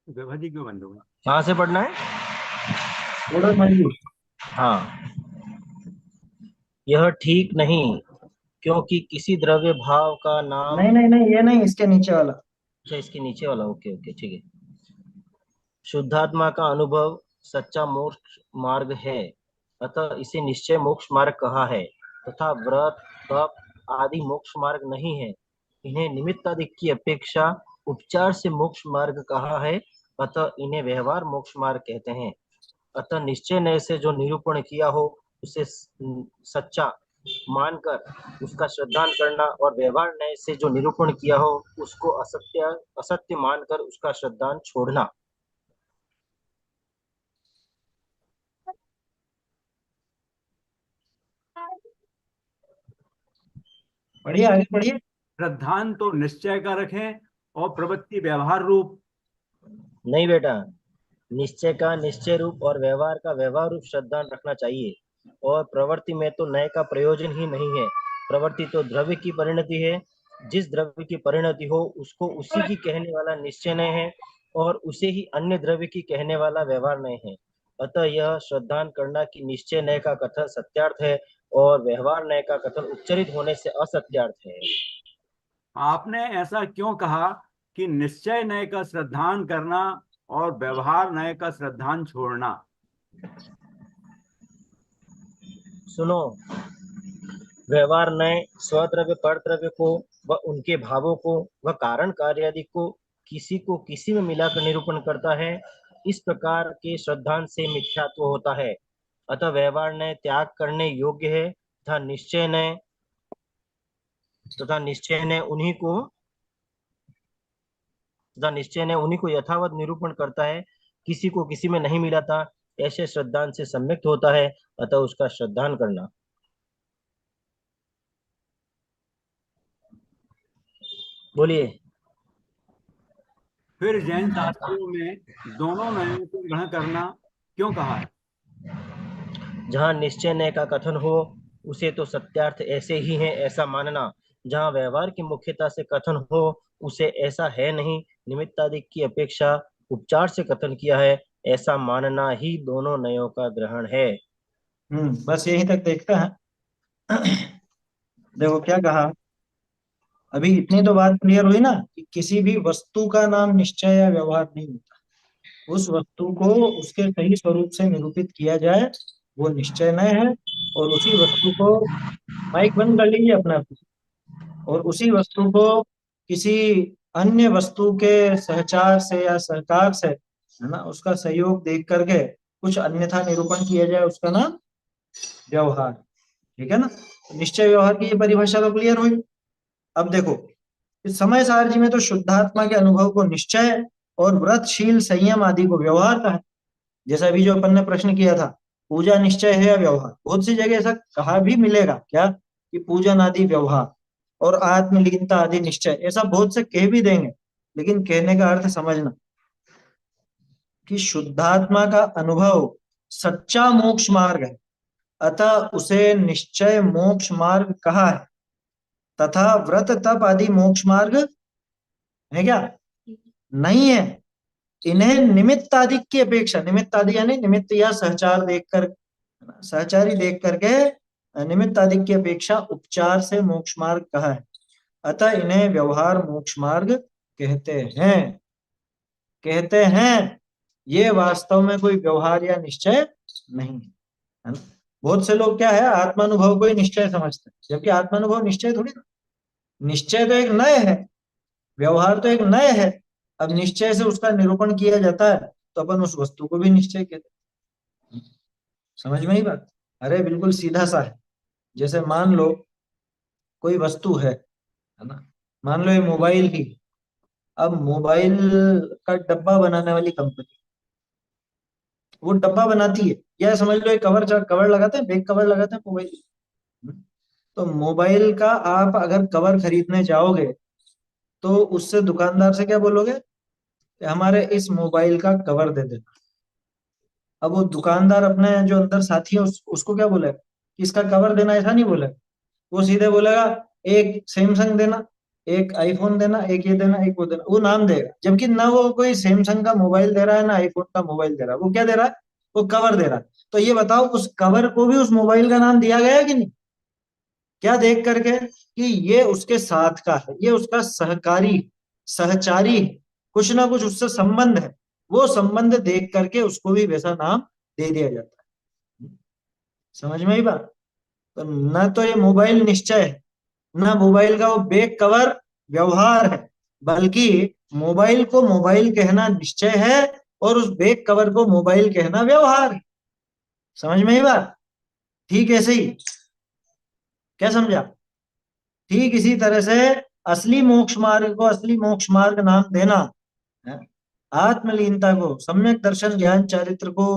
Speaker 3: व्यवधि क्यों बंद होगा?
Speaker 5: कहाँ से पढ़ना है?
Speaker 1: थोड़ा मंजूर।
Speaker 5: हाँ। यह ठीक नहीं, क्योंकि किसी द्रव्य भाव का नाम।
Speaker 1: नहीं नहीं नहीं, ये नहीं, इसके नीचे वाला।
Speaker 5: अच्छा, इसके नीचे वाला। ओके ओके, ठीक है। शुद्धात्मा का अनुभव सच्चा मोक्ष मार्ग है, अतः इसे निश्चय मोक्ष मार्ग कहा है। तथा व्रत तप आदि मोक्ष मार्ग नहीं है। इन्हें निमित्तादि की अपेक्षा उपचार से मोक्ष मार्ग कहा है, अतः इन्हें व्यवहार मोक्ष मार्ग कहते हैं। अतः निश्चय नय से जो निरूपण किया हो उसे सच्चा मानकर उसका श्रद्धान करना, और व्यवहार नय से जो निरूपण किया हो उसको असत्य असत्य मानकर उसका श्रद्धान छोड़ना।
Speaker 1: पढ़िए, आगे पढ़िए।
Speaker 3: श्रद्धान तो निश्चय का रखें और प्रवृत्ति व्यवहार रूप।
Speaker 5: नहीं बेटा, निश्चय का निश्चय रूप और व्यवहार का व्यवहार रूप श्रद्धान रखना चाहिए। और प्रवृत्ति में तो नय का प्रयोजन ही नहीं है। प्रवृत्ति तो द्रव्य की परिणति है। जिस द्रव्य की परिणति हो उसको उसी की कहने वाला निश्चय नय है, और उसे ही अन्य द्रव्य की कहने वाला व्यवहार नय है। अतः यह श्रद्धान करना कि निश्चय नय का कथन सत्यार्थ है और व्यवहार नय का कथन उच्चरित होने से असत्यार्थ है।
Speaker 3: आपने ऐसा क्यों कहा कि निश्चय नय का श्रद्धान करना और व्यवहार नय का श्रद्धान छोड़ना?
Speaker 5: सुनो, व्यवहार नय स्वद्रव्य परद्रव्य को व उनके भावों को व कारण कार्य आदि को किसी में मिलाकर निरूपण करता है। इस प्रकार के श्रद्धान से मिथ्यात्व होता है। अतः व्यवहार नय त्याग करने योग्य है, तथा निश्चय ने उन्हीं को यथावत निरूपण करता है। किसी को किसी में नहीं मिलाता, ऐसे श्रद्धान से सम्यक्त होता है, अतः उसका श्रद्धान करना। बोलिए।
Speaker 3: फिर जैन शास्त्रों में दोनों नयों को ग्रहण करना क्यों कहा है?
Speaker 5: जहाँ निश्चय नय का कथन हो उसे तो सत्यार्थ ऐसे ही है ऐसा मानना, जहाँ व्यवहार की मुख्यता से कथन हो उसे ऐसा है नहीं, निमित्तादि की अपेक्षा उपचार से कथन किया है, ऐसा मानना ही दोनों नयों का ग्रहण है।
Speaker 1: बस यहीं तक देखता है। देखो क्या कहा, अभी इतनी तो बात क्लियर हुई ना कि किसी भी वस्तु का नाम निश्चय या व्यवहार नहीं होता। उस वस्तु को उसके सही स्वरूप से निरूपित किया जाए वो निश्चय नय है, और उसी वस्तु को, माइक बंद कर लीजिए अपना, और उसी वस्तु को किसी अन्य वस्तु के सहचार से या सहकार से, है ना, उसका सहयोग देख करके कुछ अन्यथा निरूपण किया जाए, उसका नाम व्यवहार। ठीक है ना, निश्चय व्यवहार की ये परिभाषा तो क्लियर हुई। अब देखो, इस समय सारजी में तो शुद्धात्मा के अनुभव को निश्चय और व्रतशील संयम आदि को व्यवहार कहा है। जैसा अभी जो अपन ने प्रश्न किया था, पूजा निश्चय है या व्यवहार, बहुत सी जगह ऐसा कहा भी मिलेगा क्या कि पूजन आदि व्यवहार और आत्मलीनता आदि निश्चय, ऐसा बहुत से कह भी देंगे। लेकिन कहने का अर्थ समझना कि शुद्धात्मा का अनुभव सच्चा मोक्ष मार्ग है, अतः उसे निश्चय मोक्ष मार्ग कहा है। तथा व्रत तप आदि मोक्ष मार्ग है क्या? नहीं है। इन्हें निमित्त आदि की अपेक्षा, निमित्त आदि यानी निमित्त या सहचार देखकर, सहचारी देख करके निमित्त आदि की अपेक्षा उपचार से मोक्ष मार्ग कहा है, अतः इन्हें व्यवहार मोक्ष मार्ग कहते हैं। कहते हैं, ये वास्तव में कोई व्यवहार या निश्चय नहीं है, है ना। बहुत से लोग क्या है, आत्मानुभव को ही निश्चय समझते हैं, जबकि आत्मानुभव निश्चय थोड़ी ना। निश्चय तो एक नय है, व्यवहार तो एक नय है। अब निश्चय से उसका निरूपण किया जाता है तो अपन उस वस्तु को भी निश्चय कहते हैं। समझ में ही बात? अरे बिल्कुल सीधा सा है। जैसे मान लो कोई वस्तु है ना, मान लो ये मोबाइल ही। अब मोबाइल का डब्बा बनाने वाली कंपनी वो डब्बा बनाती है, या समझ लो एक कवर, कवर लगाते हैं, बैक कवर लगाते हैं मोबाइल। तो मोबाइल का आप अगर कवर खरीदने जाओगे तो उससे दुकानदार से क्या बोलोगे कि हमारे इस मोबाइल का कवर दे देना। अब वो दुकानदार अपने जो अंदर साथी है उसको क्या बोलेगा कि इसका कवर देना, ऐसा नहीं बोलेगा। वो सीधे बोलेगा एक सैमसंग देना, एक आईफोन देना, एक ये देना, एक वो देना, वो नाम देगा। जबकि ना वो कोई सैमसंग का मोबाइल दे रहा है ना आईफोन का मोबाइल दे रहा है, वो क्या दे रहा है, वो कवर दे रहा है। तो ये बताओ उस कवर को भी उस मोबाइल का नाम दिया गया कि नहीं? क्या देख करके कि ये उसके साथ का है, ये उसका सहकारी सहचारी है, कुछ ना कुछ उससे संबंध है, वो संबंध देख करके उसको भी वैसा नाम दे दिया जाता है। समझ में ही बात? तो न तो ये मोबाइल निश्चय है, ना मोबाइल का वो बैक कवर व्यवहार है, बल्कि मोबाइल को मोबाइल कहना निश्चय है और उस बैक कवर को मोबाइल कहना व्यवहार है। समझ में ही बात? ठीक ऐसे ही, क्या समझा? ठीक इसी तरह से असली मोक्ष मार्ग को असली मोक्ष मार्ग नाम देना है, आत्मलीनता को सम्यक दर्शन ज्ञान चारित्र को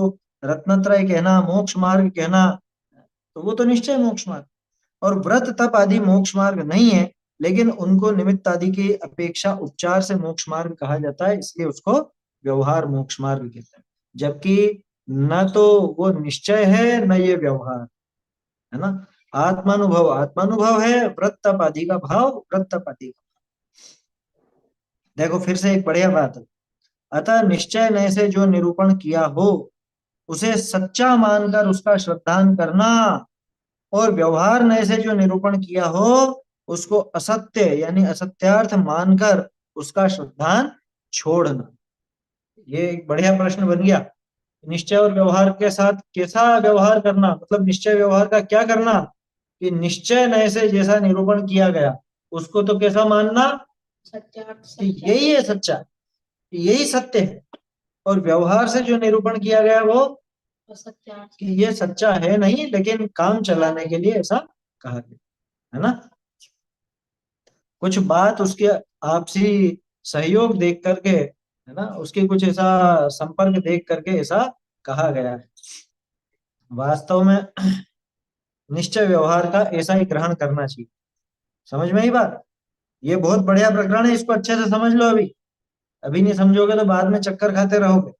Speaker 1: रत्नत्रय कहना, मोक्ष मार्ग कहना, तो वो तो निश्चय मोक्ष मार्ग। और व्रत तप आदि मोक्ष मार्ग नहीं है, लेकिन उनको निमित्त आदि की अपेक्षा उपचार से मोक्ष मार्ग कहा जाता है, इसलिए उसको व्यवहार मोक्ष मार्ग कहते हैं। जबकि न तो वो निश्चय है न ये व्यवहार है ना। आत्मानुभव आत्मानुभव है, व्रत तप आदि का भाव व्रत तप आदि का। देखो फिर से एक बढ़िया बात है, अतः निश्चय नय से जो निरूपण किया हो उसे सच्चा मानकर उसका श्रद्धान करना, और व्यवहार नय से जो निरूपण किया हो उसको असत्य यानी असत्यार्थ मानकर उसका श्रद्धान छोड़ना। ये एक बढ़िया प्रश्न बन गया। निश्चय और व्यवहार के साथ कैसा व्यवहार करना, मतलब निश्चय व्यवहार का क्या करना कि निश्चय नय से जैसा निरूपण किया गया उसको तो कैसा मानना
Speaker 2: सत्यार्थ
Speaker 1: कि यही है सच्चा, यही सत्य है, और व्यवहार से जो निरूपण किया गया वो
Speaker 2: असत्यार्थ
Speaker 1: कि ये सच्चा है नहीं, लेकिन काम चलाने के लिए ऐसा कहा गया है ना। कुछ बात उसके आपसी सहयोग देख करके, है ना, उसके कुछ ऐसा संपर्क देख करके ऐसा कहा गया है। वास्तव में निश्चय व्यवहार का ऐसा ही ग्रहण करना चाहिए। समझ में ही बात? ये बहुत बढ़िया प्रकरण है, इसको अच्छे से समझ लो। अभी अभी नहीं समझोगे तो बाद में चक्कर खाते रहोगे।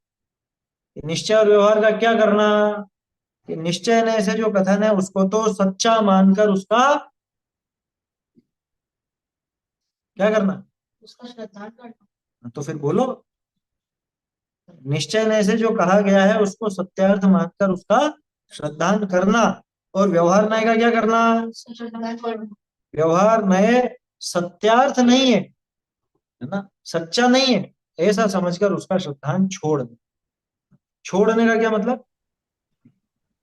Speaker 1: निश्चय और व्यवहार का क्या करना कि निश्चय ने से जो कथन है उसको तो सच्चा मानकर उसका क्या करना?
Speaker 2: उसका श्रद्धान करना।
Speaker 1: तो फिर बोलो, निश्चय नय से जो कहा गया है उसको सत्यार्थ मानकर उसका श्रद्धान करना, और व्यवहार नय का क्या करना?
Speaker 2: श्रद्धान करना।
Speaker 1: व्यवहार नय सत्यार्थ नहीं है ना, सच्चा नहीं है, ऐसा समझकर उसका श्रद्धान छोड़ दे। छोड़ने का क्या मतलब?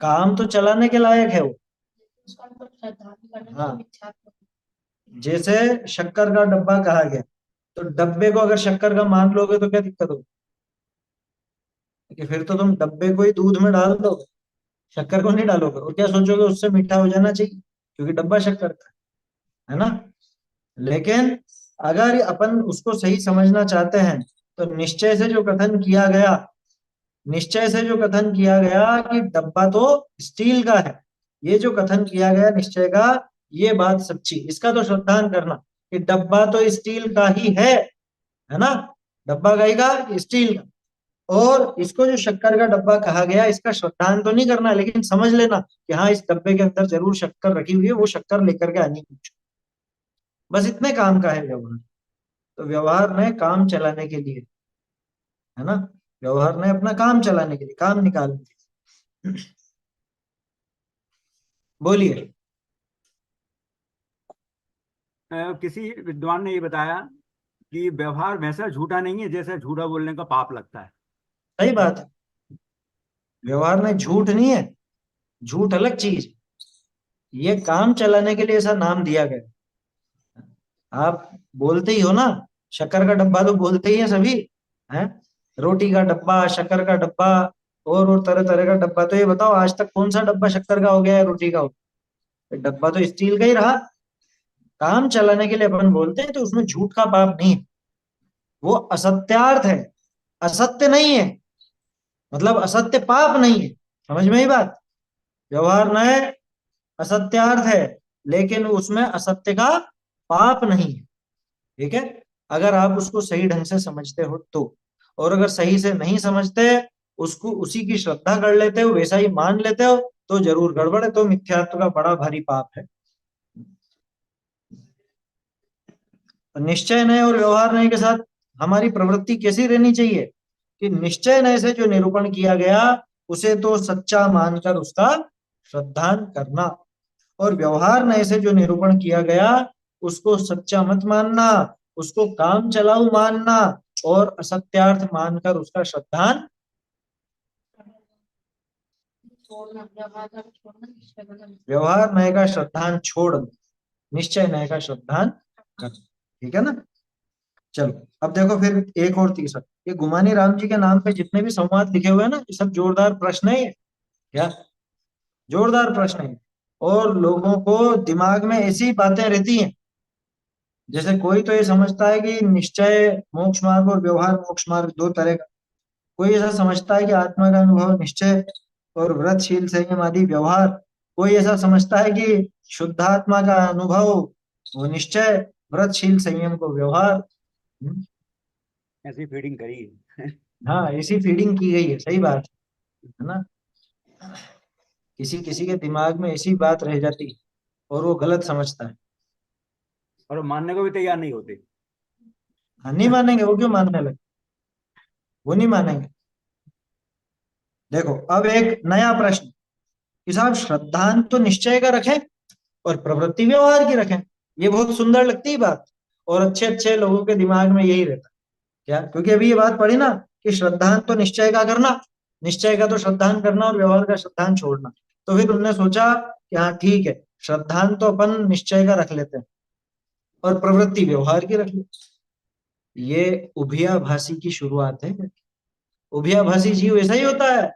Speaker 1: काम तो चलाने के लायक है वो।
Speaker 2: उसका मतलब श्रद्धान करना
Speaker 1: हाँ।
Speaker 2: तो मिथ्यात्व।
Speaker 1: जैसे शक्कर का डब्बा कहा गया, तो डब्बे को अगर शक्कर का मान लोगे तो क्या दिक्कत होगी? कि फिर तो तुम डब्बे को ही दूध में डाल दोगे, शक्कर को नहीं डालोगे, और क्या सोचोगे उससे मीठा हो जाना चाहिए क्योंकि डब्बा शक्कर का है ना। लेकिन अगर अपन उसको सही समझना चाहते हैं तो निश्चय से जो कथन किया गया, निश्चय से जो कथन किया गया कि डब्बा तो स्टील का है, ये जो कथन किया गया निश्चय का, ये बात सच्ची, इसका तो श्रद्धान करना कि डब्बा तो स्टील का ही है ना, डब्बा का ही का स्टील का। और इसको जो शक्कर का डब्बा कहा गया, इसका श्रद्धान तो नहीं करना, लेकिन समझ लेना कि हाँ इस डब्बे के अंदर जरूर शक्कर रखी हुई है, वो शक्कर लेकर के आनी कुछ, बस इतने काम का है व्यवहार। तो व्यवहार में काम चलाने के लिए है ना, व्यवहार में अपना काम चलाने के लिए, काम निकालने के लिए। बोलिए।
Speaker 3: किसी विद्वान ने ये बताया कि व्यवहार वैसा झूठा नहीं है जैसा झूठा बोलने का पाप लगता है।
Speaker 1: सही बात है, व्यवहार में झूठ नहीं है, झूठ अलग चीज, ये काम चलाने के लिए ऐसा नाम दिया गया। आप बोलते ही हो ना, शक्कर का डब्बा तो बोलते ही है सभी, हैं? रोटी का डब्बा, शक्कर का डब्बा, और तरह तरह का डब्बा। तो ये बताओ आज तक कौन सा डब्बा शक्कर का हो गया है, रोटी का हो गया? डब्बा तो स्टील का ही रहा। काम चलाने के लिए अपन बोलते हैं तो उसमें झूठ का पाप नहीं है, वो असत्यार्थ है, असत्य नहीं है, मतलब असत्य पाप नहीं है। समझ में ही बात? व्यवहार में असत्यार्थ है, लेकिन उसमें असत्य का पाप नहीं है। ठीक है, अगर आप उसको सही ढंग से समझते हो तो। और अगर सही से नहीं समझते, उसको उसी की श्रद्धा कर लेते हो, वैसा ही मान लेते हो, तो जरूर गड़बड़ है, तो मिथ्यात्व का बड़ा भारी पाप है। तो निश्चय नय और व्यवहार नय के साथ हमारी प्रवृत्ति कैसी रहनी चाहिए कि निश्चय नय से जो निरूपण किया गया उसे तो सच्चा मानकर उसका श्रद्धान करना, और व्यवहार नय से जो निरूपण किया गया उसको सच्चा मत मानना, उसको काम चलाऊ मानना, और असत्यार्थ मानकर उसका श्रद्धान।
Speaker 2: छोड़ना, व्यवहार का छोड़ना, निश्चय का करना।
Speaker 1: व्यवहार नय का श्रद्धान छोड़, निश्चय नय का श्रद्धान कर। ठीक है ना। चलो अब देखो फिर एक और तीसरा, ये गुमानी राम जी के नाम पे जितने भी संवाद लिखे हुए हैं ना, ये सब जोरदार प्रश्न है ये। क्या जोरदार प्रश्न है, और लोगों को दिमाग में ऐसी बातें रहती हैं, जैसे कोई तो ये समझता है कि निश्चय मोक्ष मार्ग और व्यवहार मोक्ष मार्ग दो तरह का। कोई ऐसा समझता है कि आत्मा का अनुभव निश्चय और व्रतशील संयम आदि व्यवहार। कोई ऐसा समझता है कि शुद्धात्मा का अनुभव वो निश्चय, व्रतशील संयम को व्यवहार।
Speaker 3: ऐसी फीडिंग करी है।
Speaker 1: हाँ ऐसी फीडिंग की गई है, सही बात है ना। किसी किसी के दिमाग में ऐसी बात रह जाती है और वो गलत समझता है।
Speaker 3: और वो मानने को भी तैयार नहीं होते।
Speaker 1: हाँ नहीं मानेंगे, वो क्यों मानने लगे, वो नहीं मानेंगे। देखो अब एक नया प्रश्न कि साहब श्रद्धांत तो निश्चय का रखें और प्रवृत्ति व्यवहार की रखें, ये बहुत सुंदर लगती है बात, और अच्छे अच्छे लोगों के दिमाग में यही रहता है। क्या? क्योंकि अभी ये बात पढ़ी ना कि श्रद्धांत तो निश्चय का करना, निश्चय का तो श्रद्धांत करना और व्यवहार का श्रद्धांत छोड़ना। तो फिर उन्होंने सोचा कि हाँ ठीक है, श्रद्धांत तो अपन निश्चय का रख लेते हैं और प्रवृत्ति व्यवहार की रख लेते। ये उभयाभासी की शुरुआत है। उभयाभासी जीव ऐसा ही होता है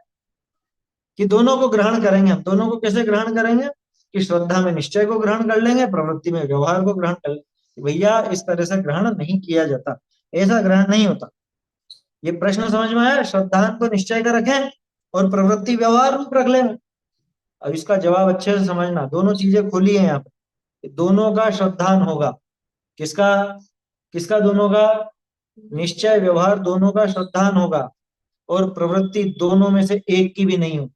Speaker 1: कि दोनों को ग्रहण करेंगे हम। दोनों को कैसे ग्रहण करेंगे कि श्रद्धा में निश्चय को ग्रहण कर लेंगे, प्रवृत्ति में व्यवहार को ग्रहण कर लेंगे। भैया इस तरह से ग्रहण नहीं किया जाता, ऐसा ग्रहण नहीं होता। ये प्रश्न समझ में आया? श्रद्धांत तो निश्चय का रखें और प्रवृत्ति व्यवहार रूप रख लेंगे। अब इसका जवाब अच्छे से समझना, दोनों चीजें खुली है यहाँ पे। दोनों का श्रद्धान होगा। किसका? किसका दोनों का? निश्चय व्यवहार दोनों का श्रद्धान होगा, और प्रवृत्ति दोनों में से एक की भी नहीं होगी।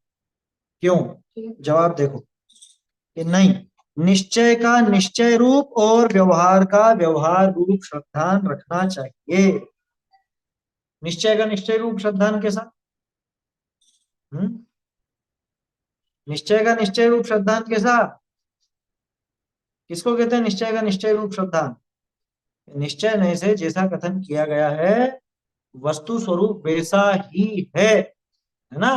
Speaker 1: क्यों? जवाब देखो कि नहीं, निश्चय का निश्चय रूप और व्यवहार का व्यवहार रूप श्रद्धान रखना चाहिए। निश्चय का निश्चय रूप श्रद्धान कैसा? निश्चय का निश्चय रूप श्रद्धान कैसा? किसको कहते हैं निश्चय का निश्चय रूप श्रद्धान? निश्चय नहीं से जैसा कथन किया गया है वस्तु स्वरूप वैसा ही है ना।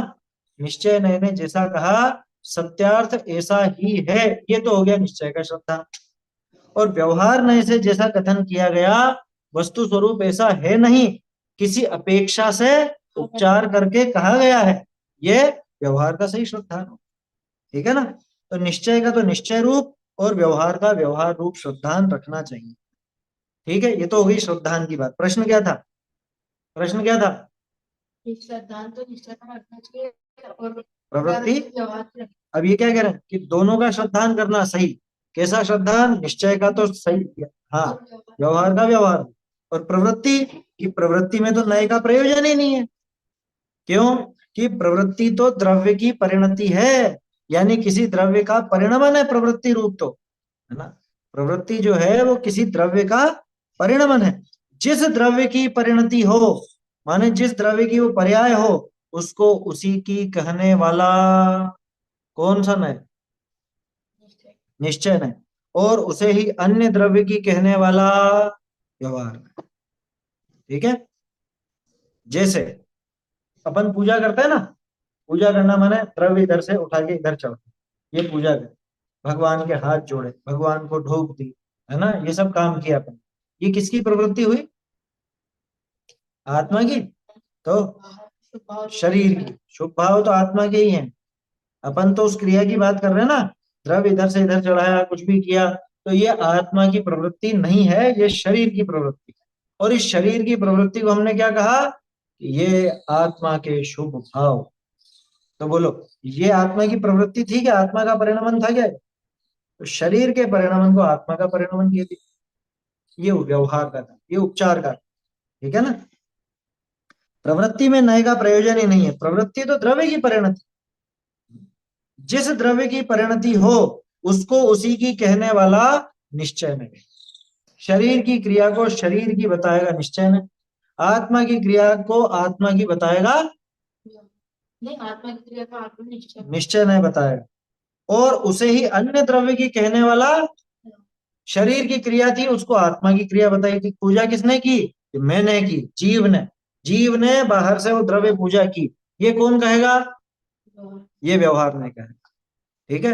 Speaker 1: निश्चय नय ने जैसा कहा सत्यार्थ ऐसा ही है, ये तो हो गया निश्चय का श्रद्धान। और व्यवहार नय से जैसा कथन किया गया वस्तु स्वरूप ऐसा है नहीं, किसी अपेक्षा से उपचार करके कहा गया है, ये व्यवहार का सही श्रद्धान हो। ठीक है ना। तो निश्चय का तो निश्चय रूप और व्यवहार का व्यवहार रूप श्रद्धान रखना चाहिए। ठीक है, ये तो हो गई श्रद्धान की बात। प्रश्न क्या था? प्रश्न क्या था?
Speaker 2: श्रद्धान तो निश्चय का रखना चाहिए और
Speaker 1: प्रवृत्ति।
Speaker 2: व्यवहार से
Speaker 1: अब ये क्या कह रहे हैं कि दोनों का श्रद्धान करना सही। कैसा श्रद्धान? निश्चय का तो सही, हाँ, व्यवहार का व्यवहार। और प्रवृत्ति की प्रवृत्ति में तो नए का प्रयोजन ही नहीं है। क्यों? कि प्रवृत्ति तो द्रव्य की परिणति है, यानी किसी द्रव्य का परिणमन है प्रवृत्ति रूप, तो है ना। प्रवृत्ति जो है वो किसी द्रव्य का परिणमन है। जिस द्रव्य की परिणति हो, माने जिस द्रव्य की वो पर्याय हो, उसको उसी की कहने वाला कौन सा नय? निश्चय नय। और उसे ही अन्य द्रव्य की कहने वाला व्यवहार। ठीक है। जैसे अपन पूजा करते हैं ना, पूजा करना माने द्रव्य इधर से उठा के इधर चढ़, ये पूजा कर, भगवान के हाथ जोड़े, भगवान को ढोक दी, है ना, ये सब काम किया अपन। ये किसकी प्रवृत्ति हुई? आत्मा की। तो शरीर की। शुभ भाव तो आत्मा के ही हैं। अपन तो उस क्रिया की बात कर रहे हैं ना, द्रव्य इधर से इधर चढ़ाया, कुछ भी किया, तो ये आत्मा की प्रवृत्ति नहीं है, ये शरीर की प्रवृत्ति। और इस शरीर की प्रवृत्ति को हमने क्या कहा? ये आत्मा के शुभ भाव। तो बोलो, ये आत्मा की प्रवृत्ति थी क्या? आत्मा का परिणमन था क्या? तो शरीर के परिणमन को आत्मा का परिणमन किया थी। ये व्यवहार का था, ये उपचार का। ठीक है ना। प्रवृत्ति में नए का प्रयोजन ही नहीं है। प्रवृत्ति तो द्रव्य की परिणति, जिस द्रव्य की परिणति हो उसको उसी की कहने वाला निश्चय में। शरीर की क्रिया को शरीर की बताएगा निश्चय में, आत्मा की क्रिया को आत्मा की बताएगा
Speaker 2: नहीं, आत्मा की क्रिया का आत्मा
Speaker 1: निश्चय में बताएगा। और उसे ही अन्य द्रव्य की कहने वाला शरीर की क्रिया थी, उसको आत्मा की क्रिया बताई थी। पूजा किसने की? मैंने की, जीव ने। जीव ने बाहर से वो द्रव्य पूजा की, ये कौन कहेगा? ये व्यवहार ने कहेगा। ठीक है।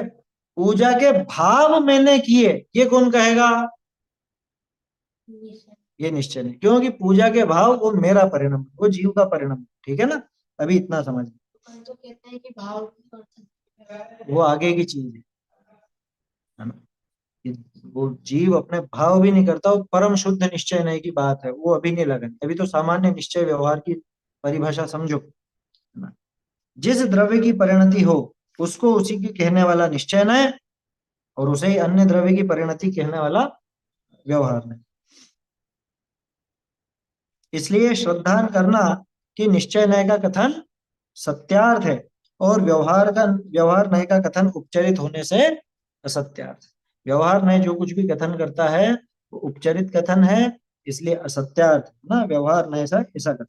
Speaker 1: पूजा के भाव मैंने किए, ये कौन कहेगा? ये निश्चय नहीं, क्योंकि पूजा के भाव वो मेरा परिणाम, वो जीव का परिणाम। ठीक है ना। अभी इतना समझ,
Speaker 2: तो कहते हैं कि भाव
Speaker 1: वो आगे की चीज है ना। वो जीव अपने भाव भी नहीं करता, वो परम शुद्ध निश्चय नहीं की बात है, वो अभी नहीं लगन। अभी तो सामान्य निश्चय व्यवहार की परिभाषा समझो, है ना। जिस द्रव्य की परिणति हो उसको उसी की कहने वाला निश्चय नय, और उसे ही अन्य द्रव्य की परिणति कहने वाला व्यवहार नय। इसलिए श्रद्धान करना कि निश्चय नय का कथन सत्यार्थ है, और व्यवहार नय का कथन उपचरित होने से असत्यार्थ। व्यवहार नय जो कुछ भी कथन करता है वो उपचरित कथन है, इसलिए असत्यार्थ ना। व्यवहार नय ऐसा कथन।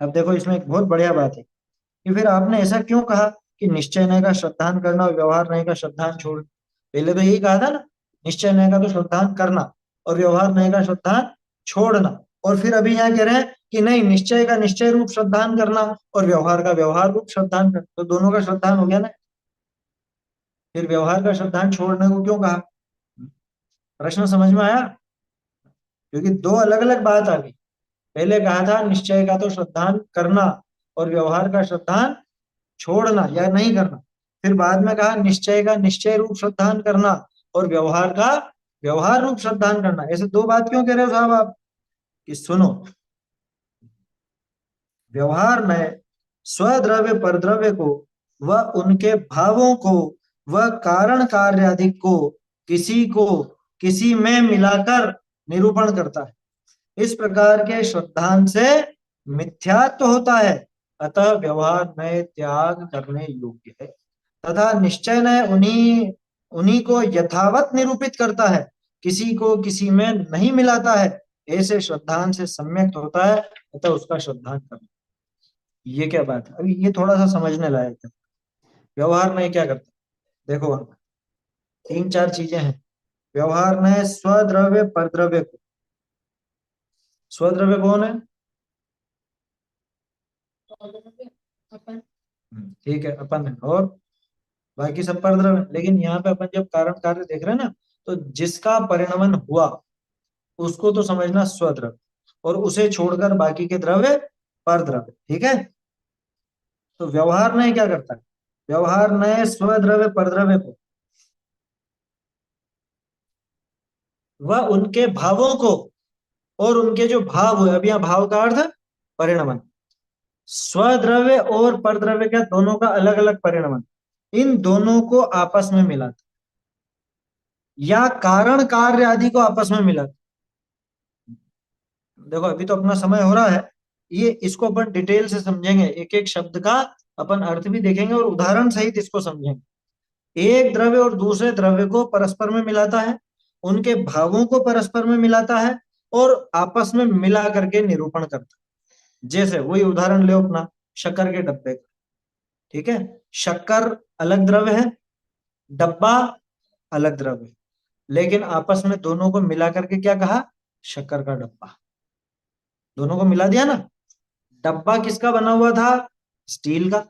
Speaker 1: अब देखो, इसमें एक बहुत बढ़िया बात है कि फिर आपने ऐसा क्यों कहा कि निश्चय नय का श्रद्धान करना और व्यवहार नय का श्रद्धान छोड़? पहले तो यही कहा था ना, निश्चय नय का तो श्रद्धान करना और व्यवहार नय का श्रद्धान छोड़ना। और फिर अभी यहाँ कह रहे हैं कि नहीं, निश्चय का निश्चय रूप श्रद्धान करना और व्यवहार का व्यवहार रूप श्रद्धान करना, तो दोनों का श्रद्धान हो गया ना। फिर व्यवहार का श्रद्धान छोड़ने को क्यों कहा? प्रश्न समझ में आया? क्योंकि दो अलग अलग बात आ गई। पहले कहा था निश्चय का तो श्रद्धान करना और व्यवहार का श्रद्धान छोड़ना या नहीं करना। फिर बाद में कहा निश्चय का निश्चय रूप श्रद्धान करना और व्यवहार का व्यवहार रूप श्रद्धान करना। ऐसे दो बात क्यों कह रहे हो साहब आप? कि सुनो, व्यवहार में स्वद्रव्य परद्रव्य को व उनके भावों को व कारण कार्यादि को किसी में मिलाकर निरूपण करता है। इस प्रकार के श्रद्धान से मिथ्यात्व होता है, अतः व्यवहार में त्याग करने योग्य है। तथा निश्चय नय उन्हीं उन्हीं को यथावत निरूपित करता है, किसी को किसी में नहीं मिलाता है, ऐसे श्रद्धान से सम्यक्त होता है, अतः उसका श्रद्धान करना। ये क्या बात है, अभी ये थोड़ा सा समझने लायक है। व्यवहार में क्या करता है, देखो वहां तीन चार चीजें हैं। व्यवहार में स्वद्रव्य परद्रव्य को, स्वद्रव्य कौन है?
Speaker 2: अपन
Speaker 1: ठीक है, अपन है, और बाकी सब परद्रव्य। लेकिन यहाँ पे अपन जब कारण कार्य देख रहे हैं ना, तो जिसका परिणमन हुआ उसको तो समझना स्वद्रव्य, और उसे छोड़कर बाकी के द्रव्य परद्रव्य। ठीक है, तो व्यवहार नय क्या करता है, व्यवहार नय स्वद्रव्य परद्रव्य को, वह उनके भावों को और उनके जो भाव हुए, अब यहाँ भाव का अर्थ परिणमन, स्वद्रव्य और परद्रव्य का दोनों का अलग अलग परिणमन, इन दोनों को आपस में मिलाता, या कारण कार्य आदि को आपस में मिलाता। देखो अभी तो अपना समय हो रहा है, ये इसको अपन डिटेल से समझेंगे, एक एक शब्द का अपन अर्थ भी देखेंगे और उदाहरण सहित इसको समझेंगे। एक द्रव्य और दूसरे द्रव्य को परस्पर में मिलाता है, उनके भावों को परस्पर में मिलाता है, और आपस में मिला करके निरूपण करता है। जैसे वही उदाहरण ले अपना शक्कर के डब्बे का, ठीक है, शक्कर अलग द्रव्य है, डब्बा अलग द्रव्य है, लेकिन आपस में दोनों को मिला करके क्या कहा, शक्कर का डब्बा। दोनों को मिला दिया ना। डब्बा किसका बना हुआ था, स्टील का,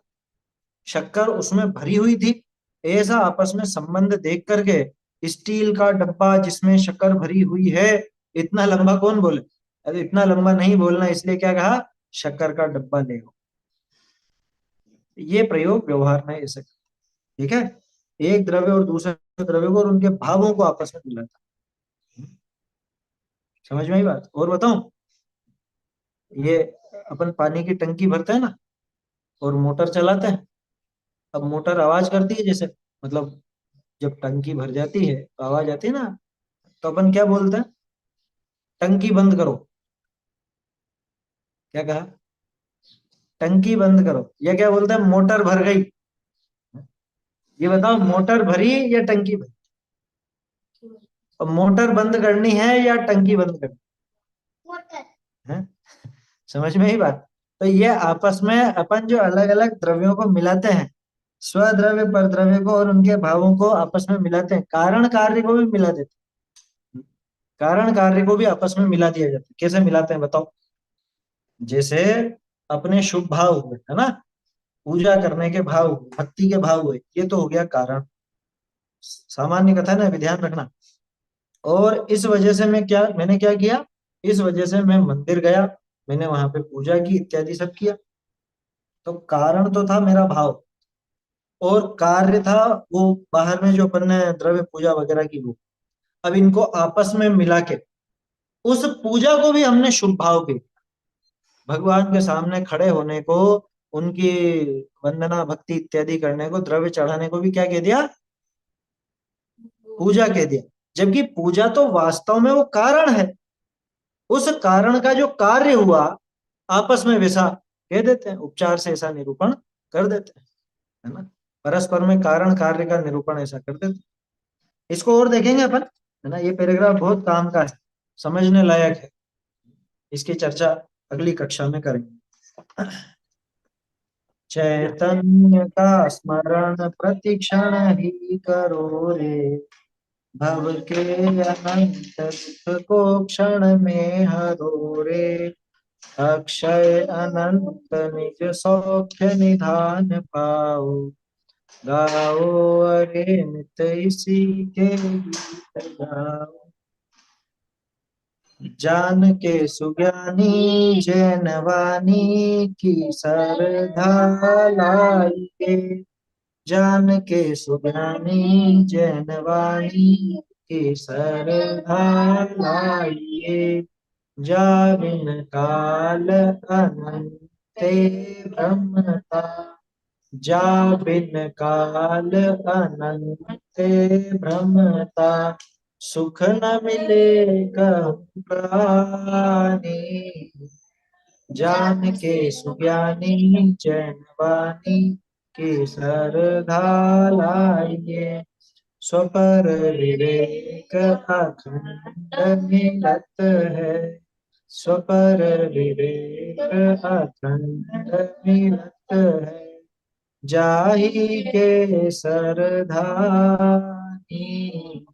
Speaker 1: शक्कर उसमें भरी हुई थी। ऐसा आपस में संबंध देख करके स्टील का डब्बा जिसमें शक्कर भरी हुई है, इतना लंबा कौन बोले, अरे इतना लंबा नहीं बोलना, इसलिए क्या कहा, शक्कर का डब्बा ले आओ। ये प्रयोग व्यवहार में ऐसे, ठीक है, एक द्रव्य और दूसरे द्रव्य को और उनके भावों को आपस में मिलाता। समझ में आई बात? और बताऊं, ये अपन पानी की टंकी भरते हैं ना और मोटर चलाते हैं। अब मोटर आवाज करती है, जैसे मतलब जब टंकी भर जाती है तो आवाज आती है ना, तो अपन क्या बोलते हैं, टंकी बंद करो। क्या कहा, टंकी बंद करो, या क्या बोलते हैं, मोटर भर गई। ये बताओ, मोटर भरी या टंकी भरी? अब मोटर बंद करनी है या टंकी बंद करनी है? समझ में ही बात। तो ये आपस में अपन जो अलग अलग द्रव्यों को मिलाते हैं, स्वद्रव्य पर द्रव्य को और उनके भावों को आपस में मिलाते हैं, कारण कार्य को भी मिला देते हैं। कारण कार्य को भी आपस में मिला दिया जाता है। कैसे मिलाते हैं बताओ? जैसे अपने शुभ भाव हुए है ना, पूजा करने के भाव हुए, भक्ति के भाव हुए, ये तो हो गया कारण, सामान्य कथन है, अभी ध्यान रखना। और इस वजह से मैंने क्या किया, इस वजह से मैं मंदिर गया, मैंने वहां पे पूजा की इत्यादि सब किया। तो कारण तो था मेरा भाव, और कार्य था वो बाहर में जो अपन ने द्रव्य पूजा वगैरह की वो। अब इनको आपस में मिला के उस पूजा को भी हमने शुभ भाव के, भगवान के सामने खड़े होने को, उनकी वंदना भक्ति इत्यादि करने को, द्रव्य चढ़ाने को भी क्या कह दिया, पूजा कह दिया। जबकि पूजा तो वास्तव में वो कारण है, उस कारण का जो कार्य हुआ आपस में वैसा कह देते हैं, उपचार से ऐसा निरूपण कर देते हैं, है ना, परस्पर में कारण कार्य का निरूपण ऐसा कर देते हैं। इसको और देखेंगे अपन, है ना, ये पैराग्राफ बहुत काम का है, समझने लायक है, इसकी चर्चा अगली कक्षा में करेंगे। चैतन्य का स्मरण प्रतिक्षण ही करो रे, भव के अनंत दुख को क्षण में हरो रे, अक्षय अनंत निज सौख्य निधान पाओ, गाओ अरे नित इसी के गीत गाओ। जान के सुज्ञानी जैन वाणी की सरधा लाइए, जान के सुज्ञानी जैन वाणी की सरधा लाइए, जा बिन काल अनंत ब्रह्मता, जा बिन काल अनंत ब्रह्मता, सुख न मिले कहूँ प्राणी, जान के सुज्ञानी जैन वाणी की सरधा लाइए, स्वपर विवेक अखंड मिलत है, स्वपर विवेक अखंड मिलत है, जाहि के सरधानी,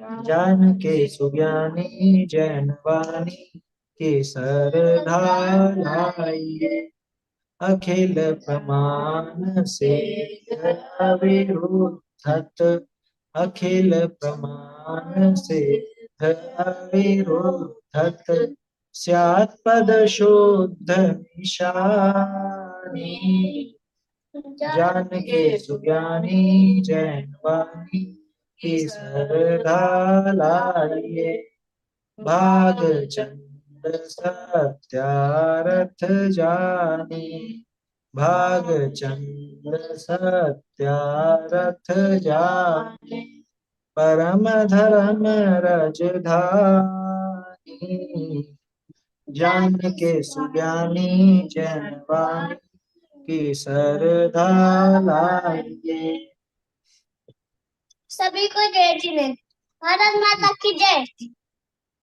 Speaker 1: जान के सुज्ञानी जैन वाणी के सरधा लाइए, अखिल प्रमाण से अविरुद्धत, अखिल प्रमाण से अविरुद्धत, स्यात् पद शुद्ध निशानी, जान के सुज्ञानी जैन वाणी की सरधा लाइए, भाग चंद सत्यारथ जानी, भाग चंद सत्यारथ जानी, परम धर्म रजधानी, जान के सुज्ञानी जैन वाणी की सरधा लाइए।
Speaker 6: सभी को जय जिनेन्द्र। भारत माता की जय।